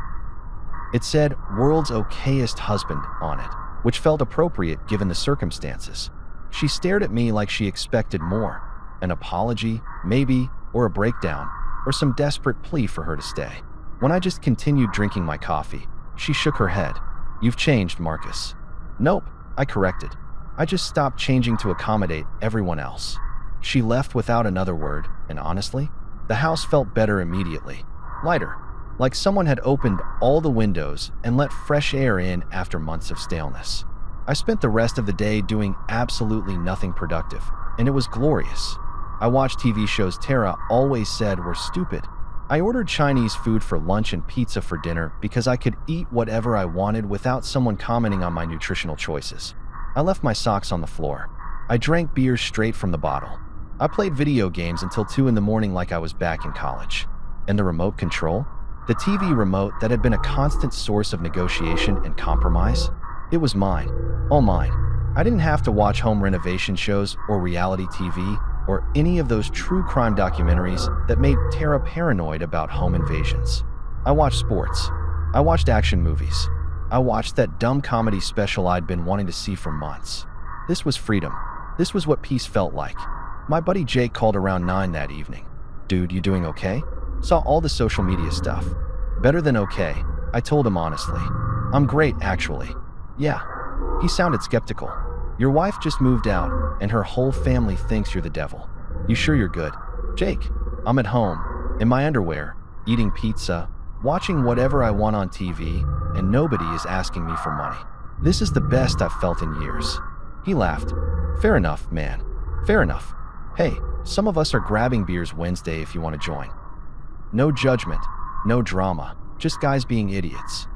Speaker 1: It said, "World's okayest husband" on it, which felt appropriate given the circumstances. She stared at me like she expected more. An apology, maybe, or a breakdown, or some desperate plea for her to stay. When I just continued drinking my coffee, she shook her head. "You've changed, Marcus." "Nope," I corrected. "I just stopped changing to accommodate everyone else." She left without another word, and honestly, the house felt better immediately. Lighter, like someone had opened all the windows and let fresh air in after months of staleness. I spent the rest of the day doing absolutely nothing productive, and it was glorious. I watched TV shows Tara always said were stupid. I ordered Chinese food for lunch and pizza for dinner because I could eat whatever I wanted without someone commenting on my nutritional choices. I left my socks on the floor. I drank beer straight from the bottle. I played video games until 2 in the morning like I was back in college. And the remote control? The TV remote that had been a constant source of negotiation and compromise? It was mine. All mine. I didn't have to watch home renovation shows or reality TV or any of those true crime documentaries that made Tara paranoid about home invasions. I watched sports. I watched action movies. I watched that dumb comedy special I'd been wanting to see for months. This was freedom. This was what peace felt like. My buddy Jake called around 9 that evening. "Dude, you doing okay?" Saw all the social media stuff. "Better than okay," I told him honestly. "I'm great, actually." "Yeah." He sounded skeptical. "Your wife just moved out, and her whole family thinks you're the devil. You sure you're good?" "Jake, I'm at home, in my underwear, eating pizza, watching whatever I want on TV, and nobody is asking me for money. This is the best I've felt in years." He laughed. "Fair enough, man. Fair enough. Hey, some of us are grabbing beers Wednesday if you want to join." No judgment, no drama, just guys being idiots.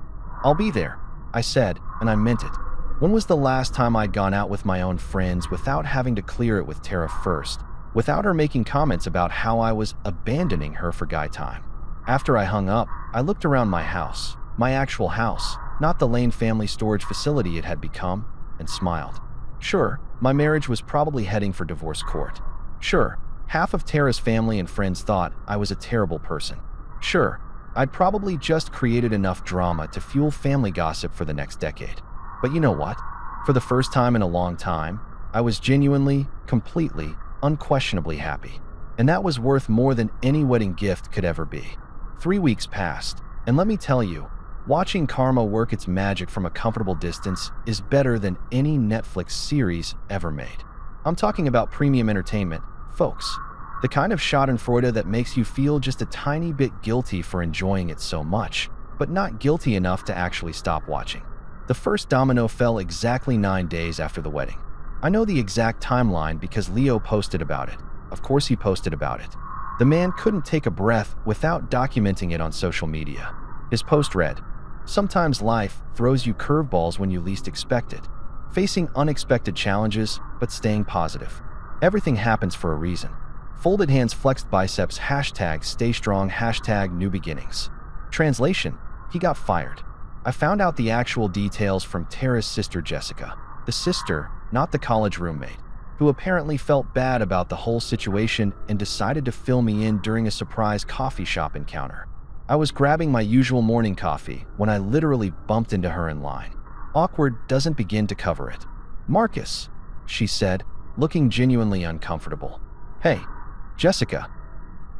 Speaker 1: "I'll be there," I said, and I meant it. When was the last time I'd gone out with my own friends without having to clear it with Tara first, without her making comments about how I was abandoning her for guy time? After I hung up, I looked around my house, my actual house, not the Lane family storage facility it had become, and smiled. Sure, my marriage was probably heading for divorce court. Sure, half of Tara's family and friends thought I was a terrible person. Sure, I'd probably just created enough drama to fuel family gossip for the next decade. But you know what? For the first time in a long time, I was genuinely, completely, unquestionably happy. And that was worth more than any wedding gift could ever be. 3 weeks passed, and let me tell you, watching karma work its magic from a comfortable distance is better than any Netflix series ever made. I'm talking about premium entertainment, folks. The kind of schadenfreude that makes you feel just a tiny bit guilty for enjoying it so much, but not guilty enough to actually stop watching. The first domino fell exactly 9 days after the wedding. I know the exact timeline because Leo posted about it. Of course he posted about it. The man couldn't take a breath without documenting it on social media. His post read, "Sometimes life throws you curveballs when you least expect it. Facing unexpected challenges, but staying positive. Everything happens for a reason. Folded hands, flexed biceps, hashtag stay strong, hashtag new beginnings." Translation, he got fired. I found out the actual details from Tara's sister Jessica, the sister, not the college roommate, who apparently felt bad about the whole situation and decided to fill me in during a surprise coffee shop encounter. I was grabbing my usual morning coffee when I literally bumped into her in line. Awkward doesn't begin to cover it. "Marcus," she said, looking genuinely uncomfortable. "Hey, Jessica."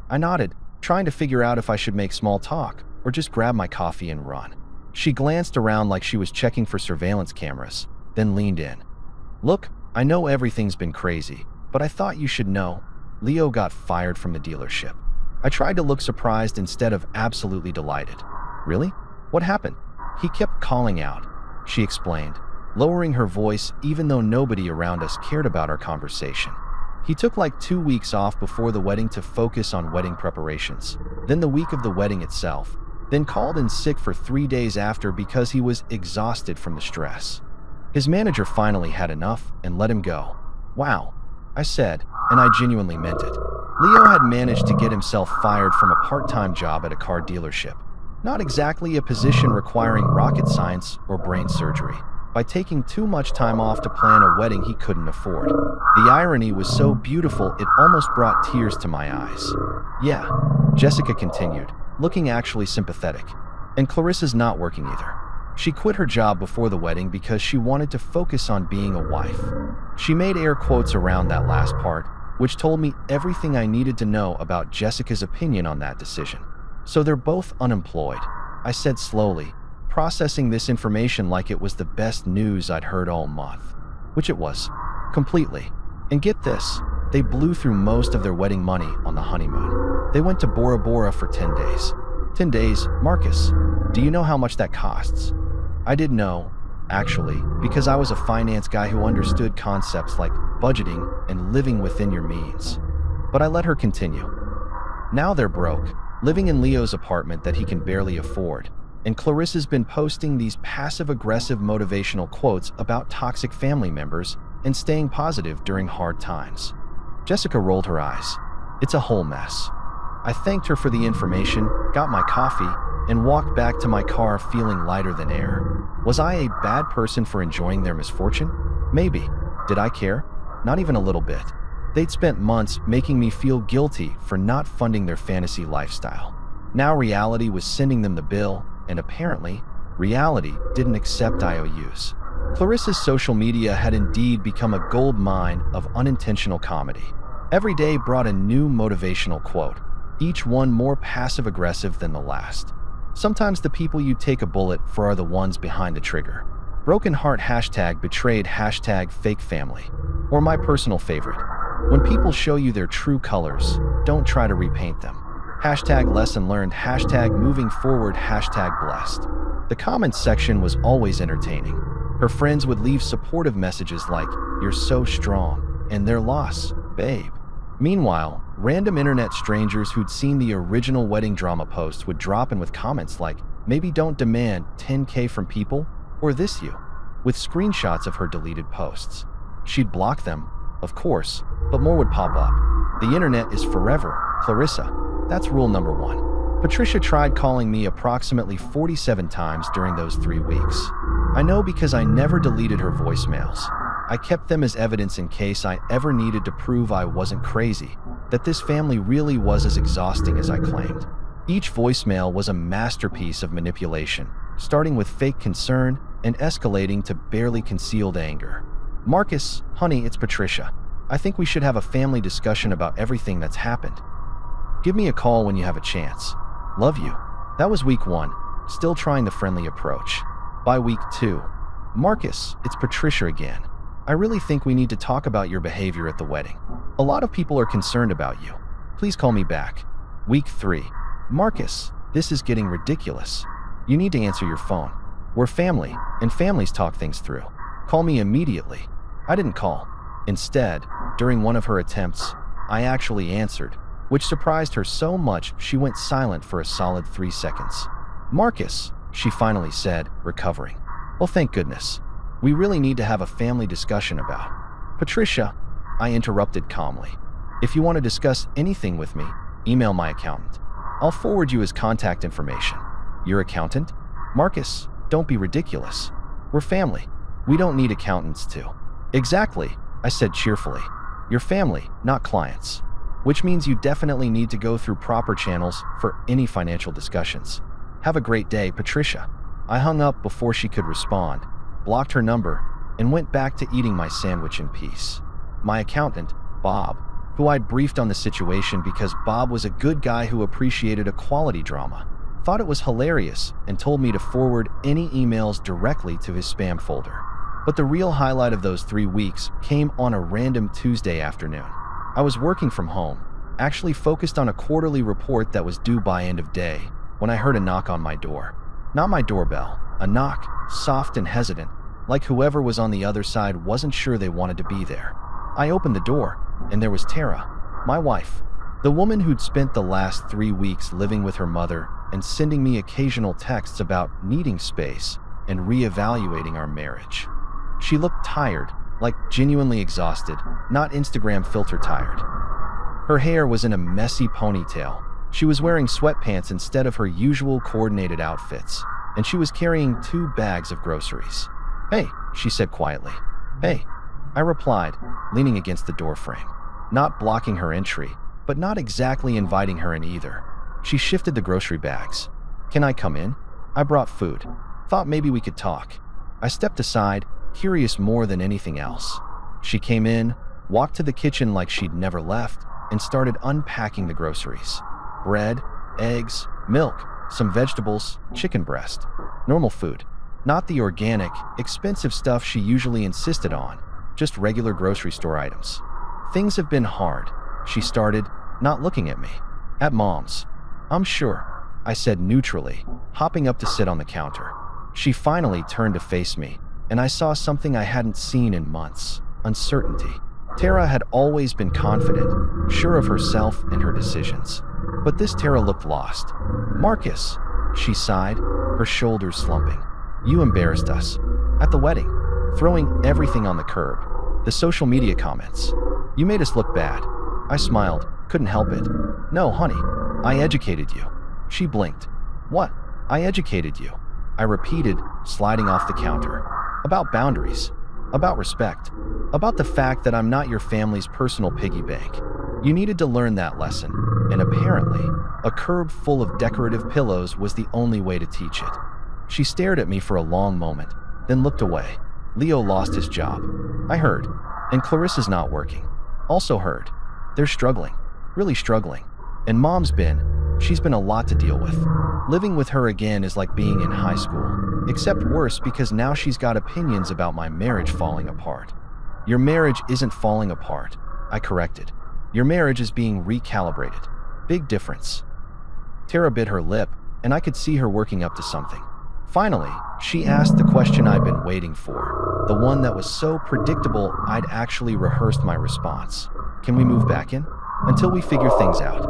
Speaker 1: I nodded, trying to figure out if I should make small talk or just grab my coffee and run. She glanced around like she was checking for surveillance cameras, then leaned in. Look, I know everything's been crazy, but I thought you should know. Leo got fired from the dealership. I tried to look surprised instead of absolutely delighted. Really? What happened? He kept calling out, she explained, lowering her voice even though nobody around us cared about our conversation. He took like 2 weeks off before the wedding to focus on wedding preparations, then the week of the wedding itself, then called in sick for 3 days after because he was exhausted from the stress. His manager finally had enough and let him go. Wow, I said, and I genuinely meant it. Leo had managed to get himself fired from a part-time job at a car dealership, not exactly a position requiring rocket science or brain surgery, by taking too much time off to plan a wedding he couldn't afford. The irony was so beautiful it almost brought tears to my eyes. Yeah, Jessica continued, looking actually sympathetic. And Clarissa's not working either. She quit her job before the wedding because she wanted to focus on being a wife. She made air quotes around that last part, which told me everything I needed to know about Jessica's opinion on that decision. So they're both unemployed, I said slowly, processing this information like it was the best news I'd heard all month. Which it was. Completely. And get this, they blew through most of their wedding money on the honeymoon. They went to Bora Bora for 10 days. 10 days, Marcus. Do you know how much that costs? I did know, actually, because I was a finance guy who understood concepts like budgeting and living within your means. But I let her continue. Now they're broke, living in Leo's apartment that he can barely afford, and Clarissa's been posting these passive-aggressive motivational quotes about toxic family members and staying positive during hard times. Jessica rolled her eyes. It's a whole mess. I thanked her for the information, got my coffee, and walked back to my car feeling lighter than air. Was I a bad person for enjoying their misfortune? Maybe. Did I care? Not even a little bit. They'd spent months making me feel guilty for not funding their fantasy lifestyle. Now reality was sending them the bill, and apparently, reality didn't accept IOUs. Clarissa's social media had indeed become a gold mine of unintentional comedy. Every day brought a new motivational quote, each one more passive-aggressive than the last. Sometimes the people you take a bullet for are the ones behind the trigger. Broken heart hashtag betrayed hashtag fake family. Or my personal favorite, when people show you their true colors, don't try to repaint them. Hashtag lesson learned, hashtag moving forward, hashtag blessed. The comments section was always entertaining. Her friends would leave supportive messages like, "You're so strong," and "Their loss, babe." Meanwhile, random internet strangers who'd seen the original wedding drama post would drop in with comments like, "Maybe don't demand 10K from people," or "This you," with screenshots of her deleted posts. She'd block them, of course, but more would pop up. The internet is forever, Clarissa. That's rule number 1. Patricia tried calling me approximately 47 times during those 3 weeks. I know because I never deleted her voicemails. I kept them as evidence in case I ever needed to prove I wasn't crazy, that this family really was as exhausting as I claimed. Each voicemail was a masterpiece of manipulation, starting with fake concern and escalating to barely concealed anger. "Marcus, honey, it's Patricia. I think we should have a family discussion about everything that's happened. Give me a call when you have a chance. Love you." That was week 1, still trying the friendly approach. By week 2, "Marcus, it's Patricia again. I really think we need to talk about your behavior at the wedding. A lot of people are concerned about you. Please call me back." Week 3, "Marcus, this is getting ridiculous. You need to answer your phone. We're family, and families talk things through. Call me immediately." I didn't call. Instead, during one of her attempts, I actually answered, which surprised her so much she went silent for a solid 3 seconds. "Marcus," she finally said, recovering. "Well, thank goodness. We really need to have a family discussion about." "Patricia," I interrupted calmly. "If you want to discuss anything with me, email my accountant. I'll forward you his contact information." "Your accountant?" "Marcus, don't be ridiculous. We're family. We don't need accountants to." "Exactly," I said cheerfully. "You're family, not clients. Which means you definitely need to go through proper channels for any financial discussions. Have a great day, Patricia." I hung up before she could respond, blocked her number, and went back to eating my sandwich in peace. My accountant, Bob, who I'd briefed on the situation because Bob was a good guy who appreciated a quality drama, thought it was hilarious and told me to forward any emails directly to his spam folder. But the real highlight of those 3 weeks came on a random Tuesday afternoon. I was working from home, actually focused on a quarterly report that was due by end of day, when I heard a knock on my door. Not my doorbell, a knock, soft and hesitant, like whoever was on the other side wasn't sure they wanted to be there. I opened the door, and there was Tara, my wife, the woman who'd spent the last 3 weeks living with her mother and sending me occasional texts about needing space and reevaluating our marriage. She looked tired, like genuinely exhausted, not Instagram filter tired. Her hair was in a messy ponytail. She was wearing sweatpants instead of her usual coordinated outfits, and she was carrying 2 bags of groceries. "Hey," she said quietly. "Hey," I replied, leaning against the doorframe, not blocking her entry, but not exactly inviting her in either. She shifted the grocery bags. "Can I come in? I brought food. Thought maybe we could talk." I stepped aside, curious more than anything else. She came in, walked to the kitchen like she'd never left, and started unpacking the groceries. Bread, eggs, milk, some vegetables, chicken breast. Normal food. Not the organic, expensive stuff she usually insisted on, just regular grocery store items. "Things have been hard," she started, not looking at me. "At Mom's." "I'm sure," I said neutrally, hopping up to sit on the counter. She finally turned to face me, and I saw something I hadn't seen in months: uncertainty. Tara had always been confident, sure of herself and her decisions. But this Tara looked lost. "Marcus," she sighed, her shoulders slumping. "You embarrassed us. At the wedding. Throwing everything on the curb. The social media comments. You made us look bad." I smiled, couldn't help it. "No, honey. I educated you." She blinked. "What?" "I educated you," I repeated, sliding off the counter. "About boundaries. About respect. About the fact that I'm not your family's personal piggy bank. You needed to learn that lesson, and apparently, a curb full of decorative pillows was the only way to teach it." She stared at me for a long moment, then looked away. "Leo lost his job. I heard. And Clarissa's not working. Also heard. They're struggling. Really struggling. And she's been a lot to deal with. Living with her again is like being in high school, except worse because now she's got opinions about my marriage falling apart." "Your marriage isn't falling apart," I corrected. "Your marriage is being recalibrated. Big difference." Tara bit her lip, and I could see her working up to something. Finally, she asked the question I'd been waiting for, the one that was so predictable I'd actually rehearsed my response. "Can we move back in? Until we figure things out."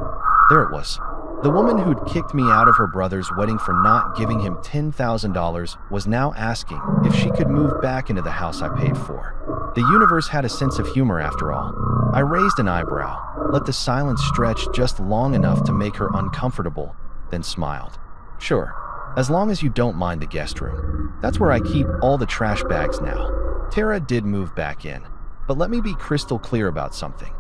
Speaker 1: There it was. The woman who'd kicked me out of her brother's wedding for not giving him $10,000 was now asking if she could move back into the house I paid for. The universe had a sense of humor after all. I raised an eyebrow, let the silence stretch just long enough to make her uncomfortable, then smiled. "Sure, as long as you don't mind the guest room. That's where I keep all the trash bags now." Tara did move back in, but let me be crystal clear about something.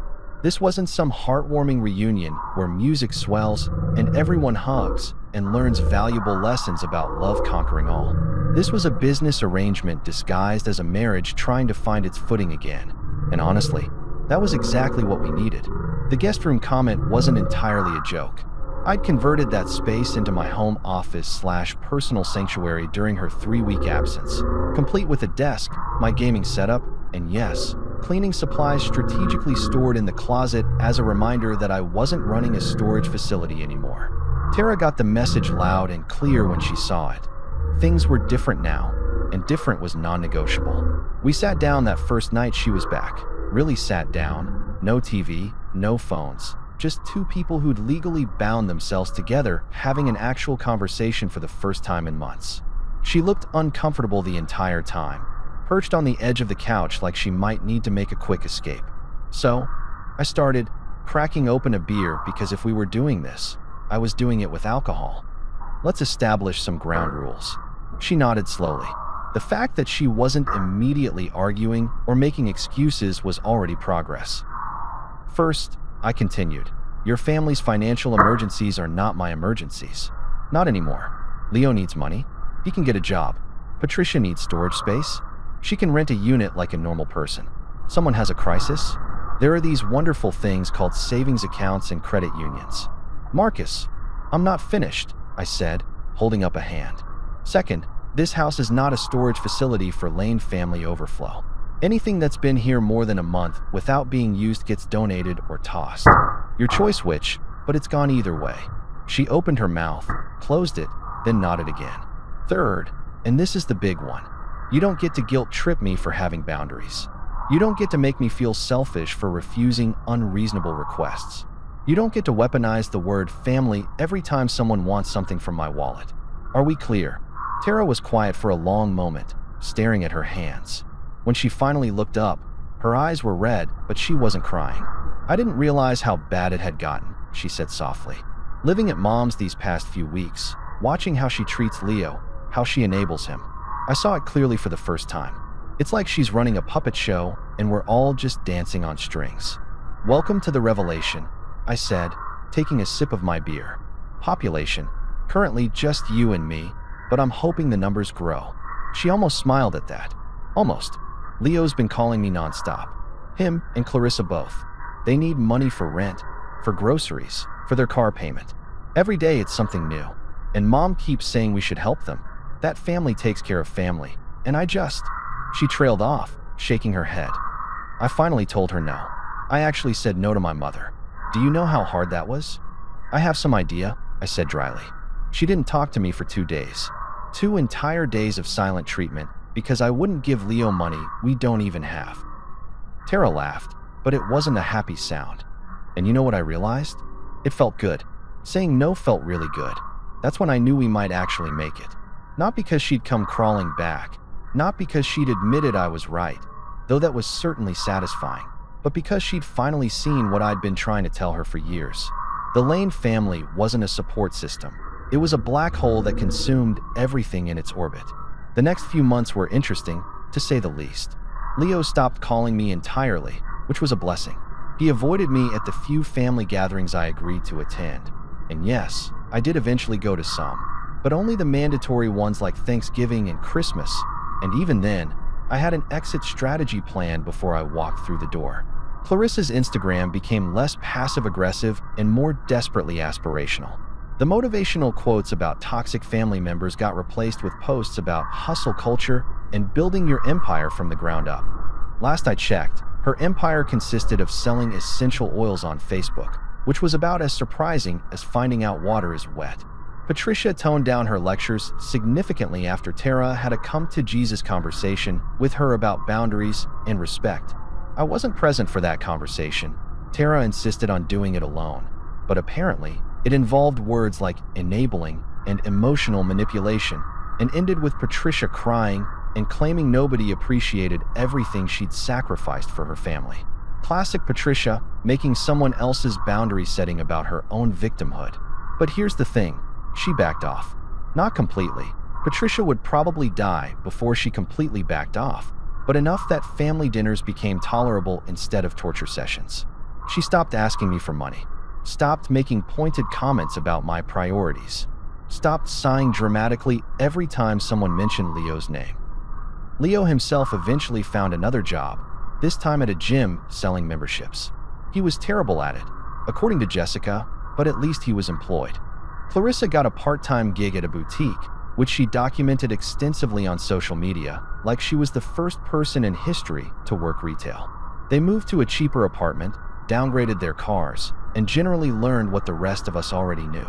Speaker 1: This wasn't some heartwarming reunion where music swells and everyone hugs and learns valuable lessons about love conquering all. This was a business arrangement disguised as a marriage trying to find its footing again. And honestly, that was exactly what we needed. The guest room comment wasn't entirely a joke. I'd converted that space into my home office/personal sanctuary during her 3-week absence, complete with a desk, my gaming setup, and yes, cleaning supplies strategically stored in the closet as a reminder that I wasn't running a storage facility anymore. Tara got the message loud and clear when she saw it. Things were different now, and different was non-negotiable. We sat down that first night she was back. Really sat down. No TV, no phones. Just 2 people who'd legally bound themselves together having an actual conversation for the first time in months. She looked uncomfortable the entire time, perched on the edge of the couch like she might need to make a quick escape. So, I started cracking open a beer because if we were doing this, I was doing it with alcohol. "Let's establish some ground rules." She nodded slowly. The fact that she wasn't immediately arguing or making excuses was already progress. "First," I continued, "your family's financial emergencies are not my emergencies. Not anymore. Leo needs money. He can get a job. Patricia needs storage space. She can rent a unit like a normal person. Someone has a crisis. There are these wonderful things called savings accounts and credit unions. Marcus, I'm not finished, I said, holding up a hand. Second, this house is not a storage facility for Lane family overflow. Anything that's been here more than a month without being used gets donated or tossed. Your choice which, but it's gone either way. She opened her mouth, closed it, then nodded again. Third, and this is the big one, you don't get to guilt trip me for having boundaries. You don't get to make me feel selfish for refusing unreasonable requests. You don't get to weaponize the word family every time someone wants something from my wallet. Are we clear? Tara was quiet for a long moment, staring at her hands. When she finally looked up, her eyes were red, but she wasn't crying. I didn't realize how bad it had gotten, she said softly. Living at Mom's these past few weeks, watching how she treats Leo, how she enables him, I saw it clearly for the first time. It's like she's running a puppet show and we're all just dancing on strings. Welcome to the revelation, I said, taking a sip of my beer. Population, currently just you and me, but I'm hoping the numbers grow. She almost smiled at that. Almost. Leo's been calling me nonstop. Him and Clarissa both. They need money for rent, for groceries, for their car payment. Every day it's something new. And Mom keeps saying we should help them. That family takes care of family. And She trailed off, shaking her head. I finally told her no. I actually said no to my mother. Do you know how hard that was? I have some idea, I said dryly. She didn't talk to me for 2 days. 2 entire days of silent treatment because I wouldn't give Leo money we don't even have. Tara laughed, but it wasn't a happy sound. And you know what I realized? It felt good. Saying no felt really good. That's when I knew we might actually make it. Not because she'd come crawling back, not because she'd admitted I was right, though that was certainly satisfying, but because she'd finally seen what I'd been trying to tell her for years. The Lane family wasn't a support system. It was a black hole that consumed everything in its orbit. The next few months were interesting, to say the least. Leo stopped calling me entirely, which was a blessing. He avoided me at the few family gatherings I agreed to attend. And yes, I did eventually go to some, but only the mandatory ones like Thanksgiving and Christmas. And even then, I had an exit strategy planned before I walked through the door. Clarissa's Instagram became less passive-aggressive and more desperately aspirational. The motivational quotes about toxic family members got replaced with posts about hustle culture and building your empire from the ground up. Last I checked, her empire consisted of selling essential oils on Facebook, which was about as surprising as finding out water is wet. Patricia toned down her lectures significantly after Tara had a come-to-Jesus conversation with her about boundaries and respect. I wasn't present for that conversation. Tara insisted on doing it alone, but apparently, it involved words like enabling and emotional manipulation and ended with Patricia crying and claiming nobody appreciated everything she'd sacrificed for her family. Classic Patricia, making someone else's boundary setting about her own victimhood. But here's the thing, she backed off. Not completely. Patricia would probably die before she completely backed off, but enough that family dinners became tolerable instead of torture sessions. She stopped asking me for money. Stopped making pointed comments about my priorities. Stopped sighing dramatically every time someone mentioned Leo's name. Leo himself eventually found another job, this time at a gym selling memberships. He was terrible at it, according to Jessica, but at least he was employed. Clarissa got a part-time gig at a boutique, which she documented extensively on social media, like she was the first person in history to work retail. They moved to a cheaper apartment, downgraded their cars, and generally learned what the rest of us already knew.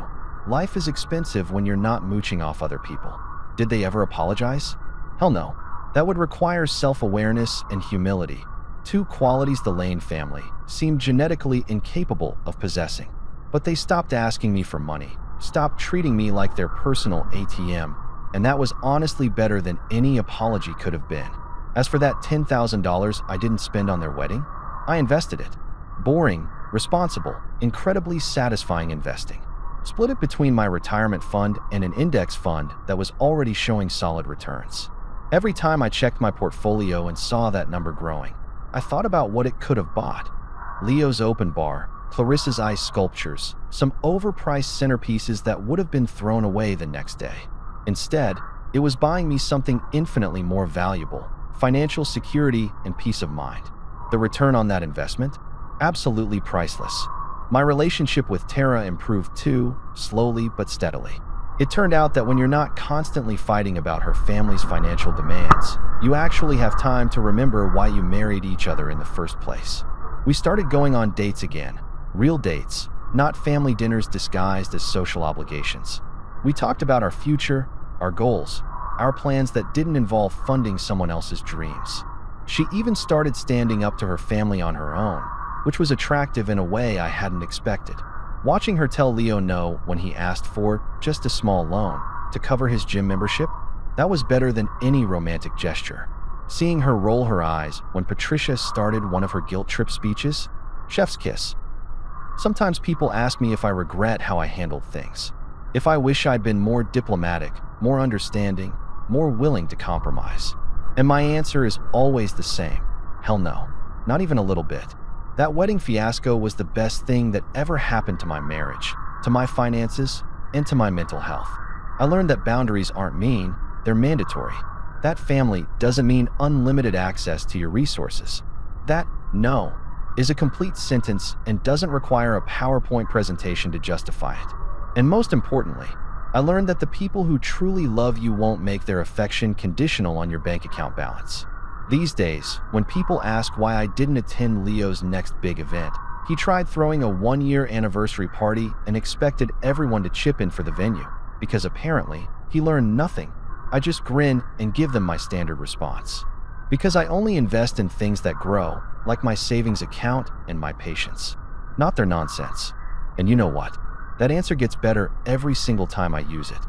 Speaker 1: Life is expensive when you're not mooching off other people. Did they ever apologize? Hell no. That would require self-awareness and humility, 2 qualities the Lane family seemed genetically incapable of possessing. But they stopped asking me for money, stopped treating me like their personal ATM, and that was honestly better than any apology could have been. As for that $10,000 I didn't spend on their wedding, I invested it. Boring, responsible, incredibly satisfying investing. Split it between my retirement fund and an index fund that was already showing solid returns. Every time I checked my portfolio and saw that number growing, I thought about what it could have bought. Leo's open bar, Clarissa's ice sculptures, some overpriced centerpieces that would have been thrown away the next day. Instead, it was buying me something infinitely more valuable, financial security and peace of mind. The return on that investment? Absolutely priceless. My relationship with Tara improved too, slowly but steadily. It turned out that when you're not constantly fighting about her family's financial demands, you actually have time to remember why you married each other in the first place. We started going on dates again, real dates, not family dinners disguised as social obligations. We talked about our future, our goals, our plans that didn't involve funding someone else's dreams. She even started standing up to her family on her own, which was attractive in a way I hadn't expected. Watching her tell Leo no when he asked for just a small loan to cover his gym membership, that was better than any romantic gesture. Seeing her roll her eyes when Patricia started one of her guilt trip speeches, chef's kiss. Sometimes people ask me if I regret how I handled things, if I wish I'd been more diplomatic, more understanding, more willing to compromise. And my answer is always the same. Hell no, not even a little bit. That wedding fiasco was the best thing that ever happened to my marriage, to my finances, and to my mental health. I learned that boundaries aren't mean, they're mandatory. That family doesn't mean unlimited access to your resources. That no is a complete sentence and doesn't require a PowerPoint presentation to justify it. And most importantly, I learned that the people who truly love you won't make their affection conditional on your bank account balance. These days, when people ask why I didn't attend Leo's next big event, he tried throwing a one-year anniversary party and expected everyone to chip in for the venue, because apparently, he learned nothing. I just grin and give them my standard response. Because I only invest in things that grow, like my savings account and my patience, not their nonsense. And you know what? That answer gets better every single time I use it.